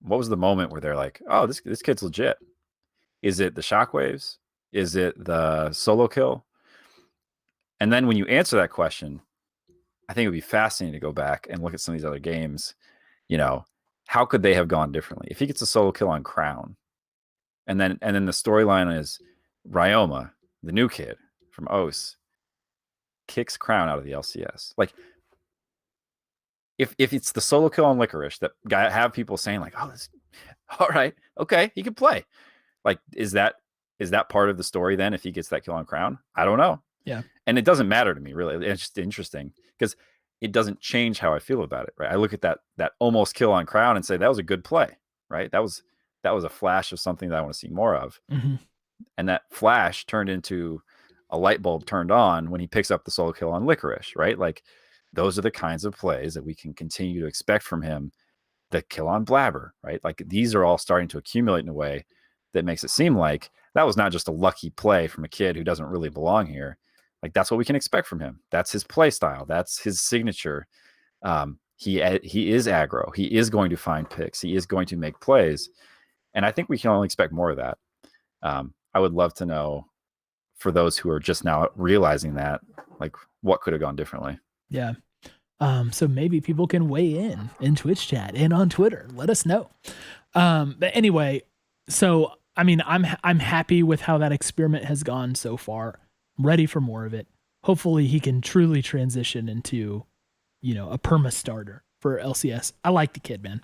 what was the moment where they're like, oh, this kid's legit? Is it the shockwaves? Is it the solo kill? And then when you answer that question, I think it would be fascinating to go back and look at some of these other games. How could they have gone differently? If he gets a solo kill on Crown, and then the storyline is Ryoma, the new kid from OS, kicks Crown out of the LCS. If it's the solo kill on Licorice that have people saying oh, this, all right, okay, he can play. Is that part of the story then? If he gets that kill on Crown, I don't know. Yeah, and it doesn't matter to me really. It's just interesting because it doesn't change how I feel about it. Right, I look at that almost kill on Crown and say that was a good play. Right, that was a flash of something that I want to see more of. And that flash turned into a light bulb turned on when he picks up the solo kill on Licorice, right? Like those are the kinds of plays that we can continue to expect from him. The kill on Blabber, right? Like these are all starting to accumulate in a way that makes it seem like that was not just a lucky play from a kid who doesn't really belong here. Like that's what we can expect from him. That's his play style. That's his signature. He is aggro. He is going to find picks. He is going to make plays. And I think we can only expect more of that. I would love to know, for those who are just now realizing that, like what could have gone differently. Yeah. So maybe people can weigh in Twitch chat and on Twitter. Let us know. But anyway, so I mean, I'm happy with how that experiment has gone so far. I'm ready for more of it. Hopefully he can truly transition into, a perma starter for LCS. I like the kid, man.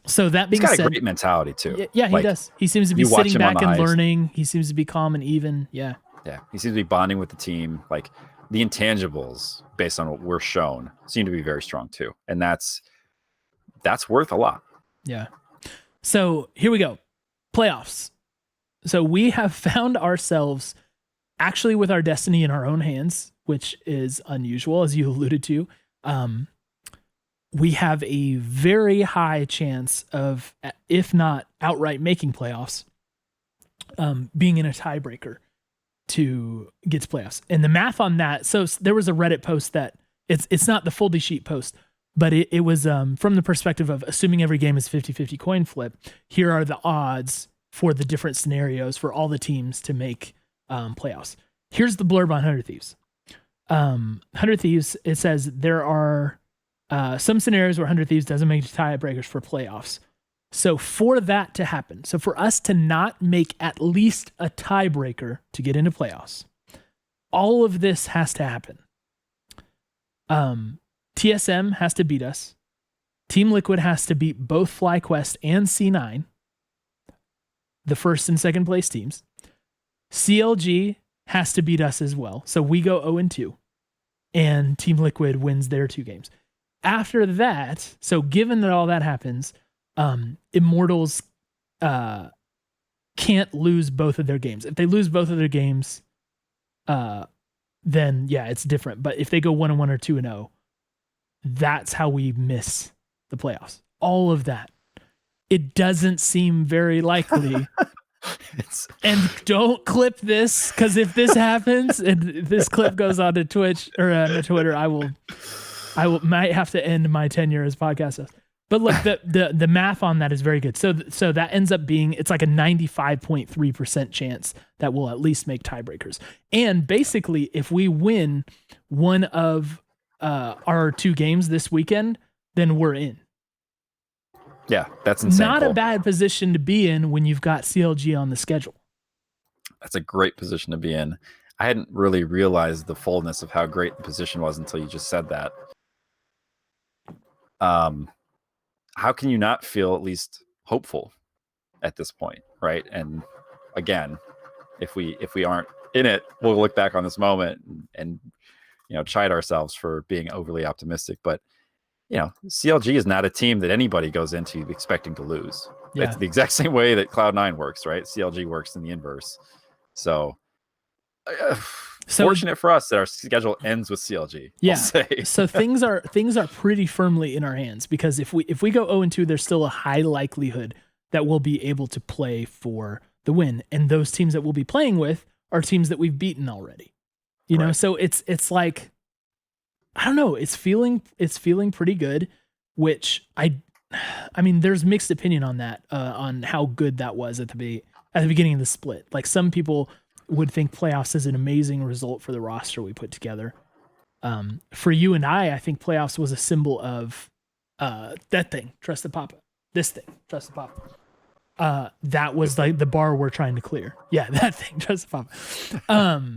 So that being said, he's got a great mentality too. Yeah, he does. He seems to be sitting back and learning. He seems to be calm and even. Yeah. Yeah. He seems to be bonding with the team. Like the intangibles, based on what we're shown, seem to be very strong too. And that's worth a lot. Yeah. So here we go. Playoffs. So we have found ourselves actually with our destiny in our own hands, which is unusual, as you alluded to. We have a very high chance of, if not outright making playoffs, being in a tiebreaker to get to playoffs. And the math on that, so there was a Reddit post that it's not the foldy sheet post, but it was from the perspective of assuming every game is 50-50 coin flip. Here are the odds for the different scenarios for all the teams to make playoffs. Here's the blurb on 100 Thieves. 100 Thieves, it says there are some scenarios where 100 Thieves doesn't make tiebreakers for playoffs. So for that to happen, so for us to not make at least a tiebreaker to get into playoffs, all of this has to happen. TSM has to beat us. Team Liquid has to beat both FlyQuest and C9, the first and second place teams. CLG has to beat us as well. So we go 0-2, and Team Liquid wins their 2 games. After that, so given that all that happens, Immortals can't lose both of their games. If they lose both of their games, then yeah, it's different. But if they go 1-1 or 2-0, that's how we miss the playoffs. All of that. It doesn't seem very likely. And don't clip this, because if this happens and this clip goes on to Twitch or on Twitter, I might have to end my tenure as podcast host. But look, the math on that is very good. So that ends up being, it's like a 95.3% chance that we'll at least make tiebreakers. And basically, if we win one of our 2 games this weekend, then we're in. Yeah, that's insane. Not a bad position to be in when you've got CLG on the schedule. That's a great position to be in. I hadn't really realized the fullness of how great the position was until you just said that. How can you not feel at least hopeful at this point, right? And again, if we aren't in it, we'll look back on this moment and chide ourselves for being overly optimistic. But CLG is not a team that anybody goes into expecting to lose. Yeah. It's the exact same way that Cloud9 works, right? CLG works in the inverse. So fortunate for us that our schedule ends with CLG. Yeah. I'll say. So things are pretty firmly in our hands, because if we go 0-2, there's still a high likelihood that we'll be able to play for the win. And those teams that we'll be playing with are teams that we've beaten already. You know, so it's like, I don't know, it's feeling pretty good, which I mean, there's mixed opinion on that, on how good that was at the beginning of the split. Like some people would think playoffs is an amazing result for the roster we put together. For you and I think playoffs was a symbol of that thing, trust the papa. This thing, trust the papa. That was like the bar we're trying to clear. Yeah, that thing, trust the papa.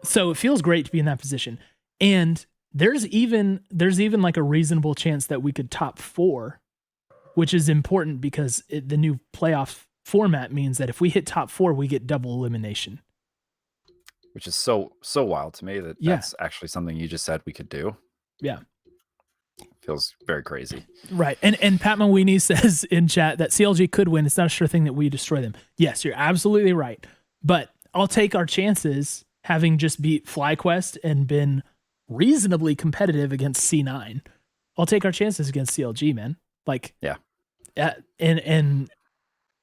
So it feels great to be in that position. And there's even like a reasonable chance that we could top 4, which is important because the new playoff format means that if we hit top 4, we get double elimination. Which is so wild to me that's actually something you just said we could do. Yeah. Feels very crazy. Right. And Pat Mawini says in chat that CLG could win. It's not a sure thing that we destroy them. Yes, you're absolutely right. But I'll take our chances having just beat FlyQuest and been reasonably competitive against C9. I'll take our chances against CLG, man. Like, yeah. And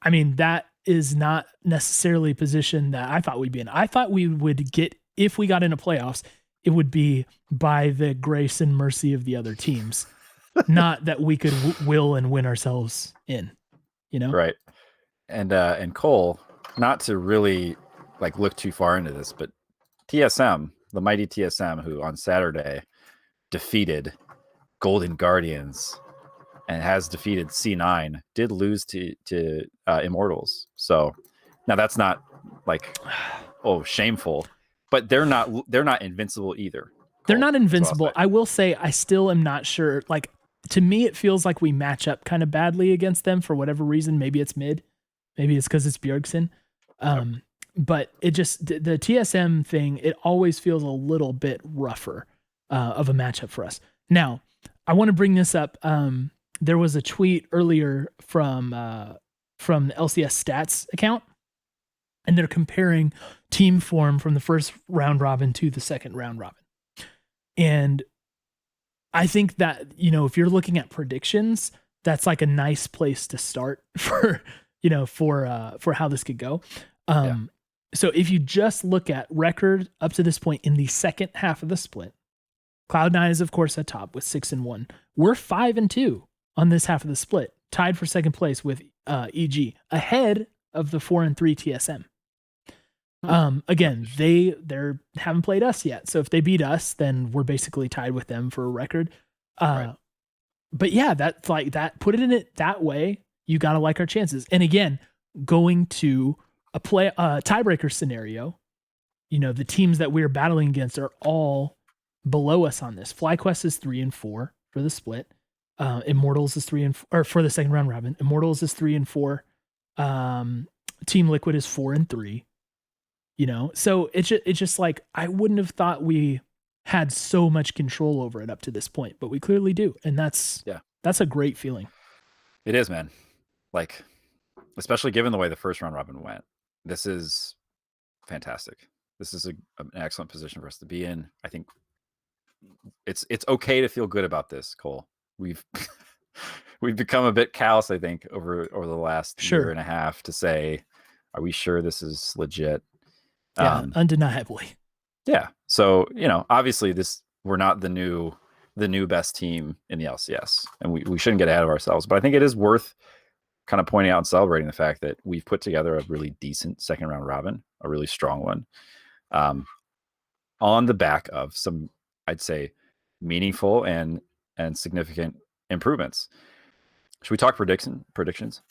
I mean, that is not necessarily a position that I thought we'd be in. I thought we would get, if we got into playoffs, it would be by the grace and mercy of the other teams, not that we could will and win ourselves in, you know? Right. And Cole, not to really like look too far into this, but TSM, the mighty TSM, who on Saturday defeated Golden Guardians and has defeated C9, did lose to Immortals. So now that's not like, oh, shameful, but they're not invincible either. Cole, they're not invincible. I will say I still am not sure. Like, to me, it feels like we match up kind of badly against them for whatever reason. Maybe it's mid, maybe it's because it's Bjergsen. But it just, the TSM thing, it always feels a little bit rougher of a matchup for us. Now, I want to bring this up. There was a tweet earlier from the LCS stats account, and they're comparing team form from the first round robin to the second round robin. And I think that, you know, if you're looking at predictions, that's like a nice place to start for, you know, for how this could go. So if you just look at record up to this point in the second half of the split, Cloud9 is of course at top with 6-1. We're 5-2 on this half of the split, tied for second place with EG, ahead of the 4-3 TSM. Again, they haven't played us yet, so if they beat us, then we're basically tied with them for a record. Right. But yeah, that's like that. Put it in it that way, you gotta like our chances. And again, going to a tiebreaker scenario, you know, the teams that we're battling against are all below us on this. FlyQuest is 3-4 for the split. Immortals is 3-4, or for the second round robin. Immortals is 3-4. Team Liquid is 4-3. You know, so it's just like, I wouldn't have thought we had so much control over it up to this point, but we clearly do, and that's a great feeling. It is, man. Like, especially given the way the first round robin went, this is fantastic. This is an excellent position for us to be in. I think it's okay to feel good about this, Cole. We've become a bit callous, I think, over the last year and a half to say, are we sure this is legit? Yeah, undeniably. Yeah. So, you know, obviously we're not the new best team in the LCS, and we shouldn't get ahead of ourselves. But I think it is worth kind of pointing out and celebrating the fact that we've put together a really decent second round robin, a really strong one, on the back of some, I'd say, meaningful and significant improvements. Should we talk predictions?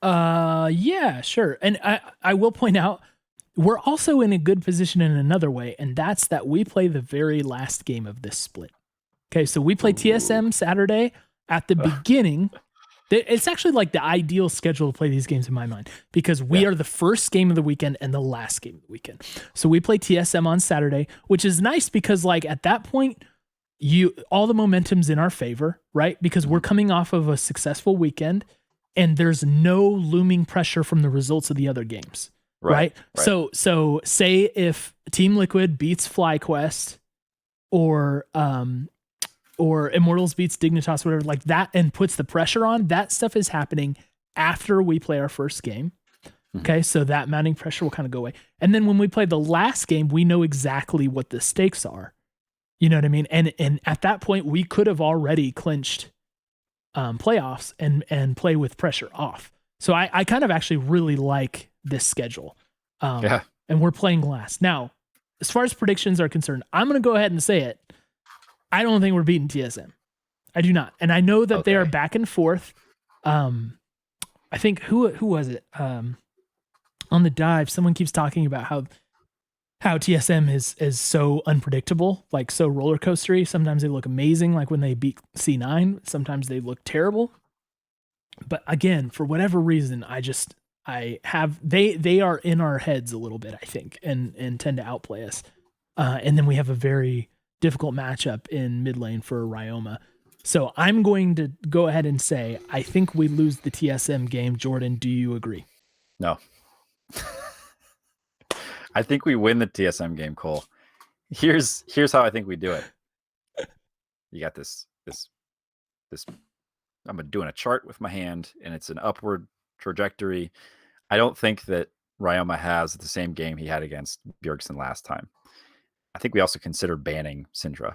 Yeah, sure. And I will point out, we're also in a good position in another way, and that's that we play the very last game of this split. Okay, so we play TSM Saturday at the beginning. It's actually like the ideal schedule to play these games in my mind, because we are the first game of the weekend and the last game of the weekend. So we play TSM on Saturday, which is nice because like at that point, all the momentum's in our favor, right? Because we're coming off of a successful weekend and there's no looming pressure from the results of the other games. Right. So say if Team Liquid beats FlyQuest or Immortals beats Dignitas, whatever, like that, and puts the pressure on, that stuff is happening after we play our first game. Okay. So that mounting pressure will kind of go away. And then when we play the last game, we know exactly what the stakes are. You know what I mean? And at that point we could have already clinched playoffs and play with pressure off. So I kind of actually really like this schedule. And we're playing last. Now, as far as predictions are concerned, I'm going to go ahead and say it. I don't think we're beating TSM. I do not. And I know that they are back and forth. I think who was it? On the dive, someone keeps talking about how TSM is so unpredictable, like so roller coastery. Sometimes they look amazing, like when they beat C9. Sometimes they look terrible. But again, for whatever reason, they are in our heads a little bit, I think, and tend to outplay us. And then we have a very difficult matchup in mid lane for Ryoma. So I'm going to go ahead and say, I think we lose the TSM game. Jordan, do you agree? No. I think we win the TSM game, Cole. Here's how I think we do it. You got this. I'm doing a chart with my hand, and it's an upward trajectory. I don't think that Ryoma has the same game he had against Bjergsen last time. I think we also consider banning Syndra.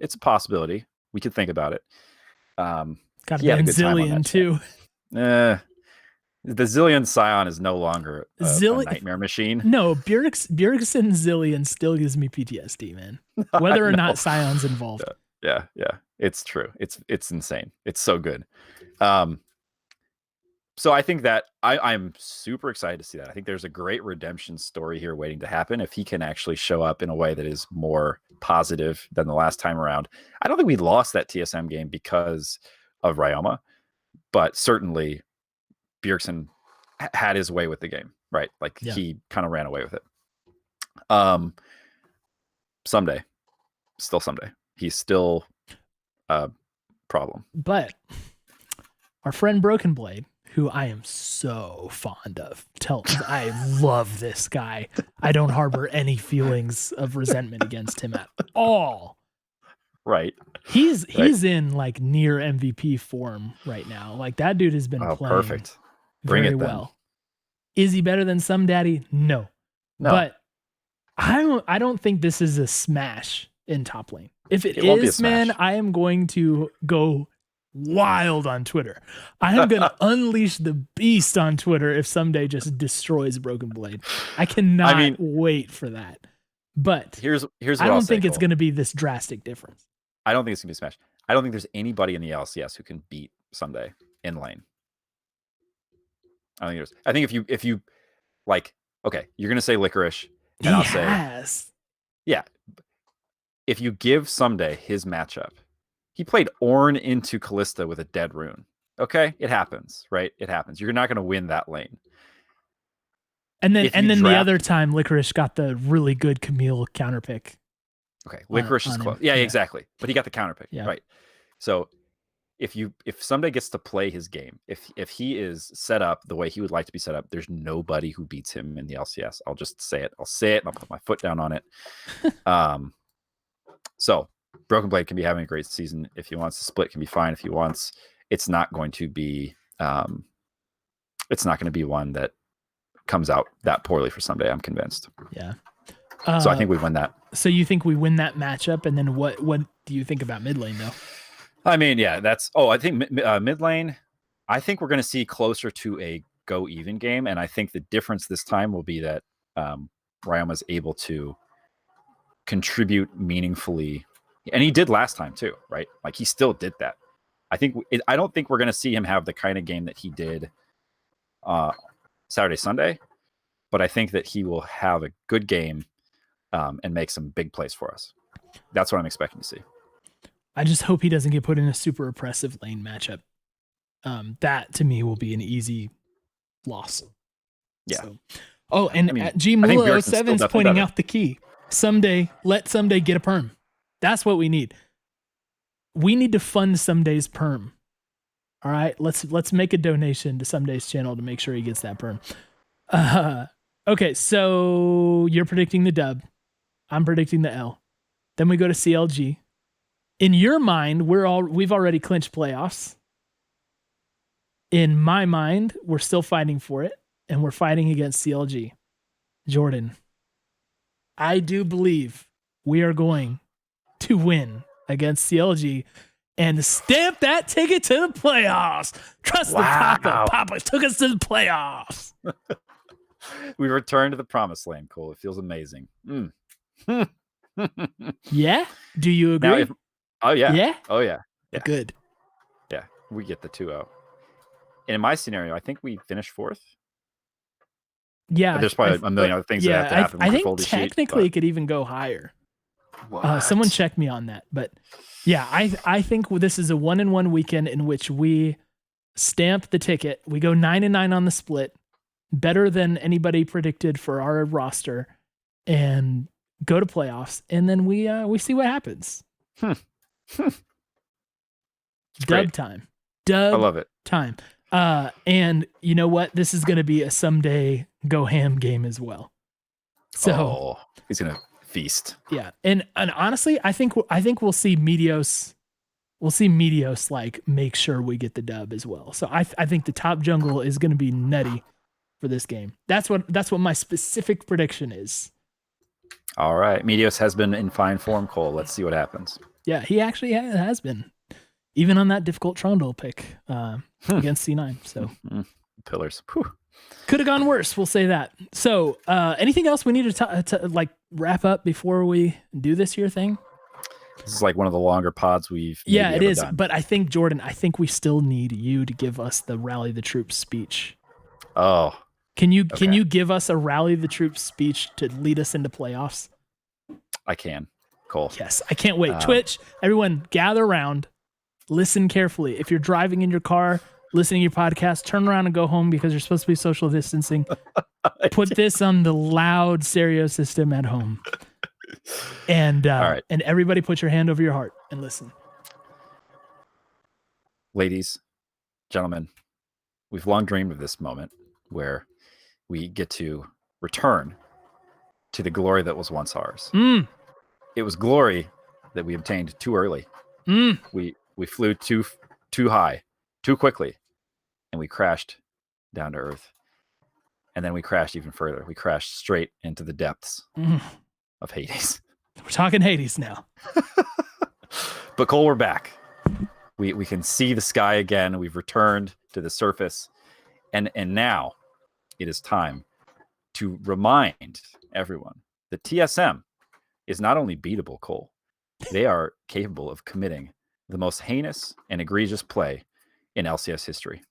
It's a possibility. We could think about it. Got to ban Zillion too. The Zillion Scion is no longer a nightmare machine. No, Bjergsen Zillion still gives me PTSD, man. Whether or not Scion's involved. Yeah. It's true. It's insane. It's so good. So I think that I'm super excited to see that. I think there's a great redemption story here waiting to happen if he can actually show up in a way that is more positive than the last time around. I don't think we lost that TSM game because of Ryoma, but certainly Bjergsen had his way with the game, right? Like he kind of ran away with it. Ssumday. He's still a problem. But our friend Broken Blade, who I am so fond of, I love this guy. I don't harbor any feelings of resentment against him at all. Right. He's in like near MVP form right now. Like that dude has been playing perfect. Bring very it then. well. Is he better than Ssumday? No. But I don't think this is a smash in top lane. If it is, man, I am going to go wild on Twitter. I am going to unleash the beast on Twitter if Ssumday just destroys Broken Blade. I cannot wait for that. But here's what I don't think it's going to be this drastic difference. I don't think it's going to be smash. I don't think there's anybody in the LCS who can beat Ssumday in lane. I think if you like, okay, you're going to say Licorice, and I'll say, yeah. If you give Ssumday his matchup, he played Ornn into Kalista with a dead rune. Okay, it happens, right? It happens. You're not going to win that lane. And then the other time, Licorice got the really good Camille counterpick. Okay, Licorice is close. Yeah, exactly. But he got the counterpick, right? So if Ssumday gets to play his game, if he is set up the way he would like to be set up, there's nobody who beats him in the LCS. I'll just say it. I'll say it, and I'll put my foot down on it. So Broken Blade can be having a great season if he wants. The split can be fine if he wants. It's not going to be one that comes out that poorly for Ssumday, I'm convinced. Yeah. So I think we win that. So you think we win that matchup, and then what do you think about mid lane though? I mean, yeah, I think mid lane, I think we're going to see closer to a go even game, and I think the difference this time will be that Ryoma is able to contribute meaningfully, and he did last time too, right? Like he still did that. I don't think we're going to see him have the kind of game that he did Saturday, Sunday, but I think that he will have a good game and make some big plays for us. That's what I'm expecting to see. I just hope he doesn't get put in a super oppressive lane matchup. That to me will be an easy loss. Yeah. So. And G Mula 07 is pointing out the key. Let Ssumday get a perm. That's what we need. We need to fund Ssumday's perm. All right, let's make a donation to Ssumday's channel to make sure he gets that perm. Okay, so you're predicting the dub. I'm predicting the L. Then we go to CLG. In your mind, we've already clinched playoffs. In my mind, we're still fighting for it, and we're fighting against CLG. Jordan, I do believe we are going to win against CLG and stamp that ticket to the playoffs. Trust the Papa. Papa took us to the playoffs. We returned to the promised land, Cole. It feels amazing. Yeah? Do you agree? Oh, yeah. Yeah? Oh, yeah. Good. Yeah, we get the 2-0. And in my scenario, I think we finished 4th. Yeah. But there's probably a million other things that have to happen. I think technically it could even go higher. Someone check me on that. But yeah, I think this is a 1-1 weekend in which we stamp the ticket. We go 9-9 on the split, better than anybody predicted for our roster, and go to playoffs. And then we see what happens. Dub time. I love it. Time. And you know what? This is going to be a Ssumday go ham game as well. So he's gonna feast. Yeah, and honestly, I think we'll see Meteos. We'll see Meteos like make sure we get the dub as well. So I think the top jungle is going to be nutty for this game. That's what my specific prediction is. All right, Meteos has been in fine form, Cole. Let's see what happens. Yeah, he actually has been, even on that difficult Trundle pick against C9. So pillars. Could have gone worse. We'll say that. So anything else we need to like wrap up before we do this year thing? This is like one of the longer pods we've it is done. But I think, Jordan, we still need you to give us the rally the troops speech. Can you give us a rally the troops speech to lead us into playoffs? I can. Cool. Yes, I can't wait. Twitch, everyone gather around, listen carefully. If you're driving in your car, listening to your podcast, turn around and go home because you're supposed to be social distancing. Put this on the loud stereo system at home. And right. And everybody put your hand over your heart and listen. Ladies, gentlemen, we've long dreamed of this moment where we get to return to the glory that was once ours. It was glory that we obtained too early. We flew too high, too quickly, and we crashed down to earth. And then we crashed even further. We crashed straight into the depths of Hades. We're talking Hades now. But Cole, we're back. We can see the sky again. We've returned to the surface. And now it is time to remind everyone that TSM is not only beatable, Cole, they are capable of committing the most heinous and egregious play in LCS history.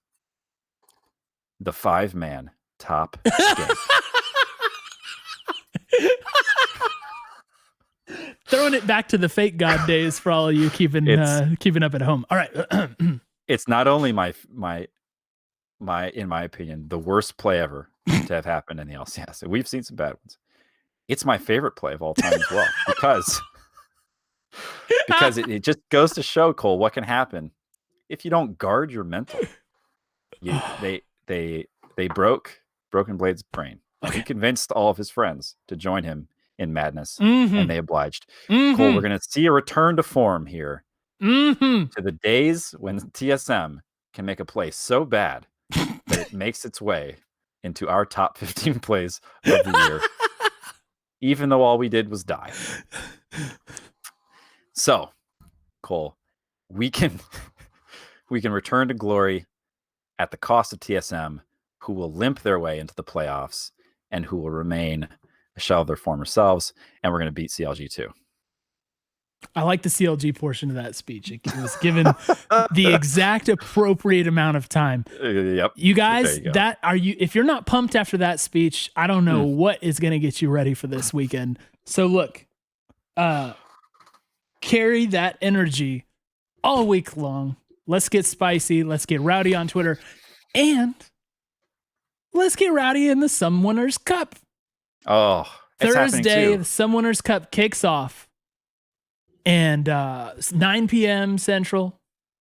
The 5-man top skank. Throwing it back to the fake god days for all of you keeping up at home. All right. It's not only my in my opinion, the worst play ever to have happened in the LCS. We've seen some bad ones. It's my favorite play of all time as well, because it just goes to show, Cole, what can happen if you don't guard your mental. They broke Broken Blade's brain. Okay. He convinced all of his friends to join him in madness, and they obliged. Cole, we're going to see a return to form here to the days when TSM can make a play so bad that it makes its way into our top 15 plays of the year, even though all we did was die. So, Cole, we can return to glory at the cost of TSM, who will limp their way into the playoffs and who will remain a shell of their former selves, and we're going to beat CLG too. I like the CLG portion of that speech. It was given the exact appropriate amount of time. Yep. You guys, if you're not pumped after that speech, I don't know what is going to get you ready for this weekend. So look, carry that energy all week long. Let's get spicy. Let's get rowdy on Twitter, and let's get rowdy in the Summoners Cup. Oh, Thursday, the Summoners Cup kicks off. And 9 p.m. Central,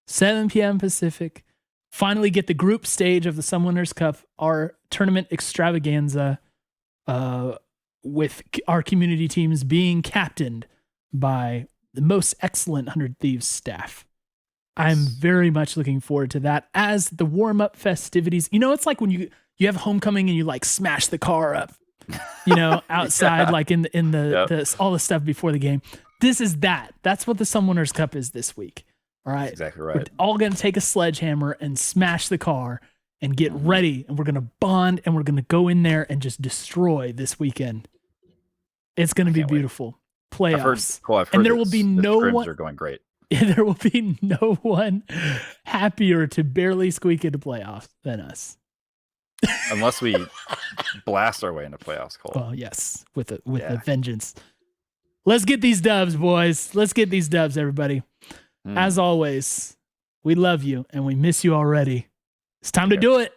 7 p.m. Pacific. Finally get the group stage of the Summoners Cup, our tournament extravaganza, with our community teams being captained by the most excellent 100 Thieves staff. I'm very much looking forward to that as the warm-up festivities. You know, it's like when you have homecoming and you like smash the car up, you know, outside, like in the all the stuff before the game. This is that. That's what the Summoners Cup is this week. All right. That's exactly right. We're all going to take a sledgehammer and smash the car and get ready. And we're going to bond and we're going to go in there and just destroy this weekend. It's going to be beautiful. Playoffs. I've heard and there will be no one. Are going great. There will be no one happier to barely squeak into playoffs than us. Unless we blast our way into playoffs, Cole. Oh, yes. With a vengeance. Let's get these dubs, boys. Let's get these dubs, everybody. As always, we love you and we miss you already. It's time to do it.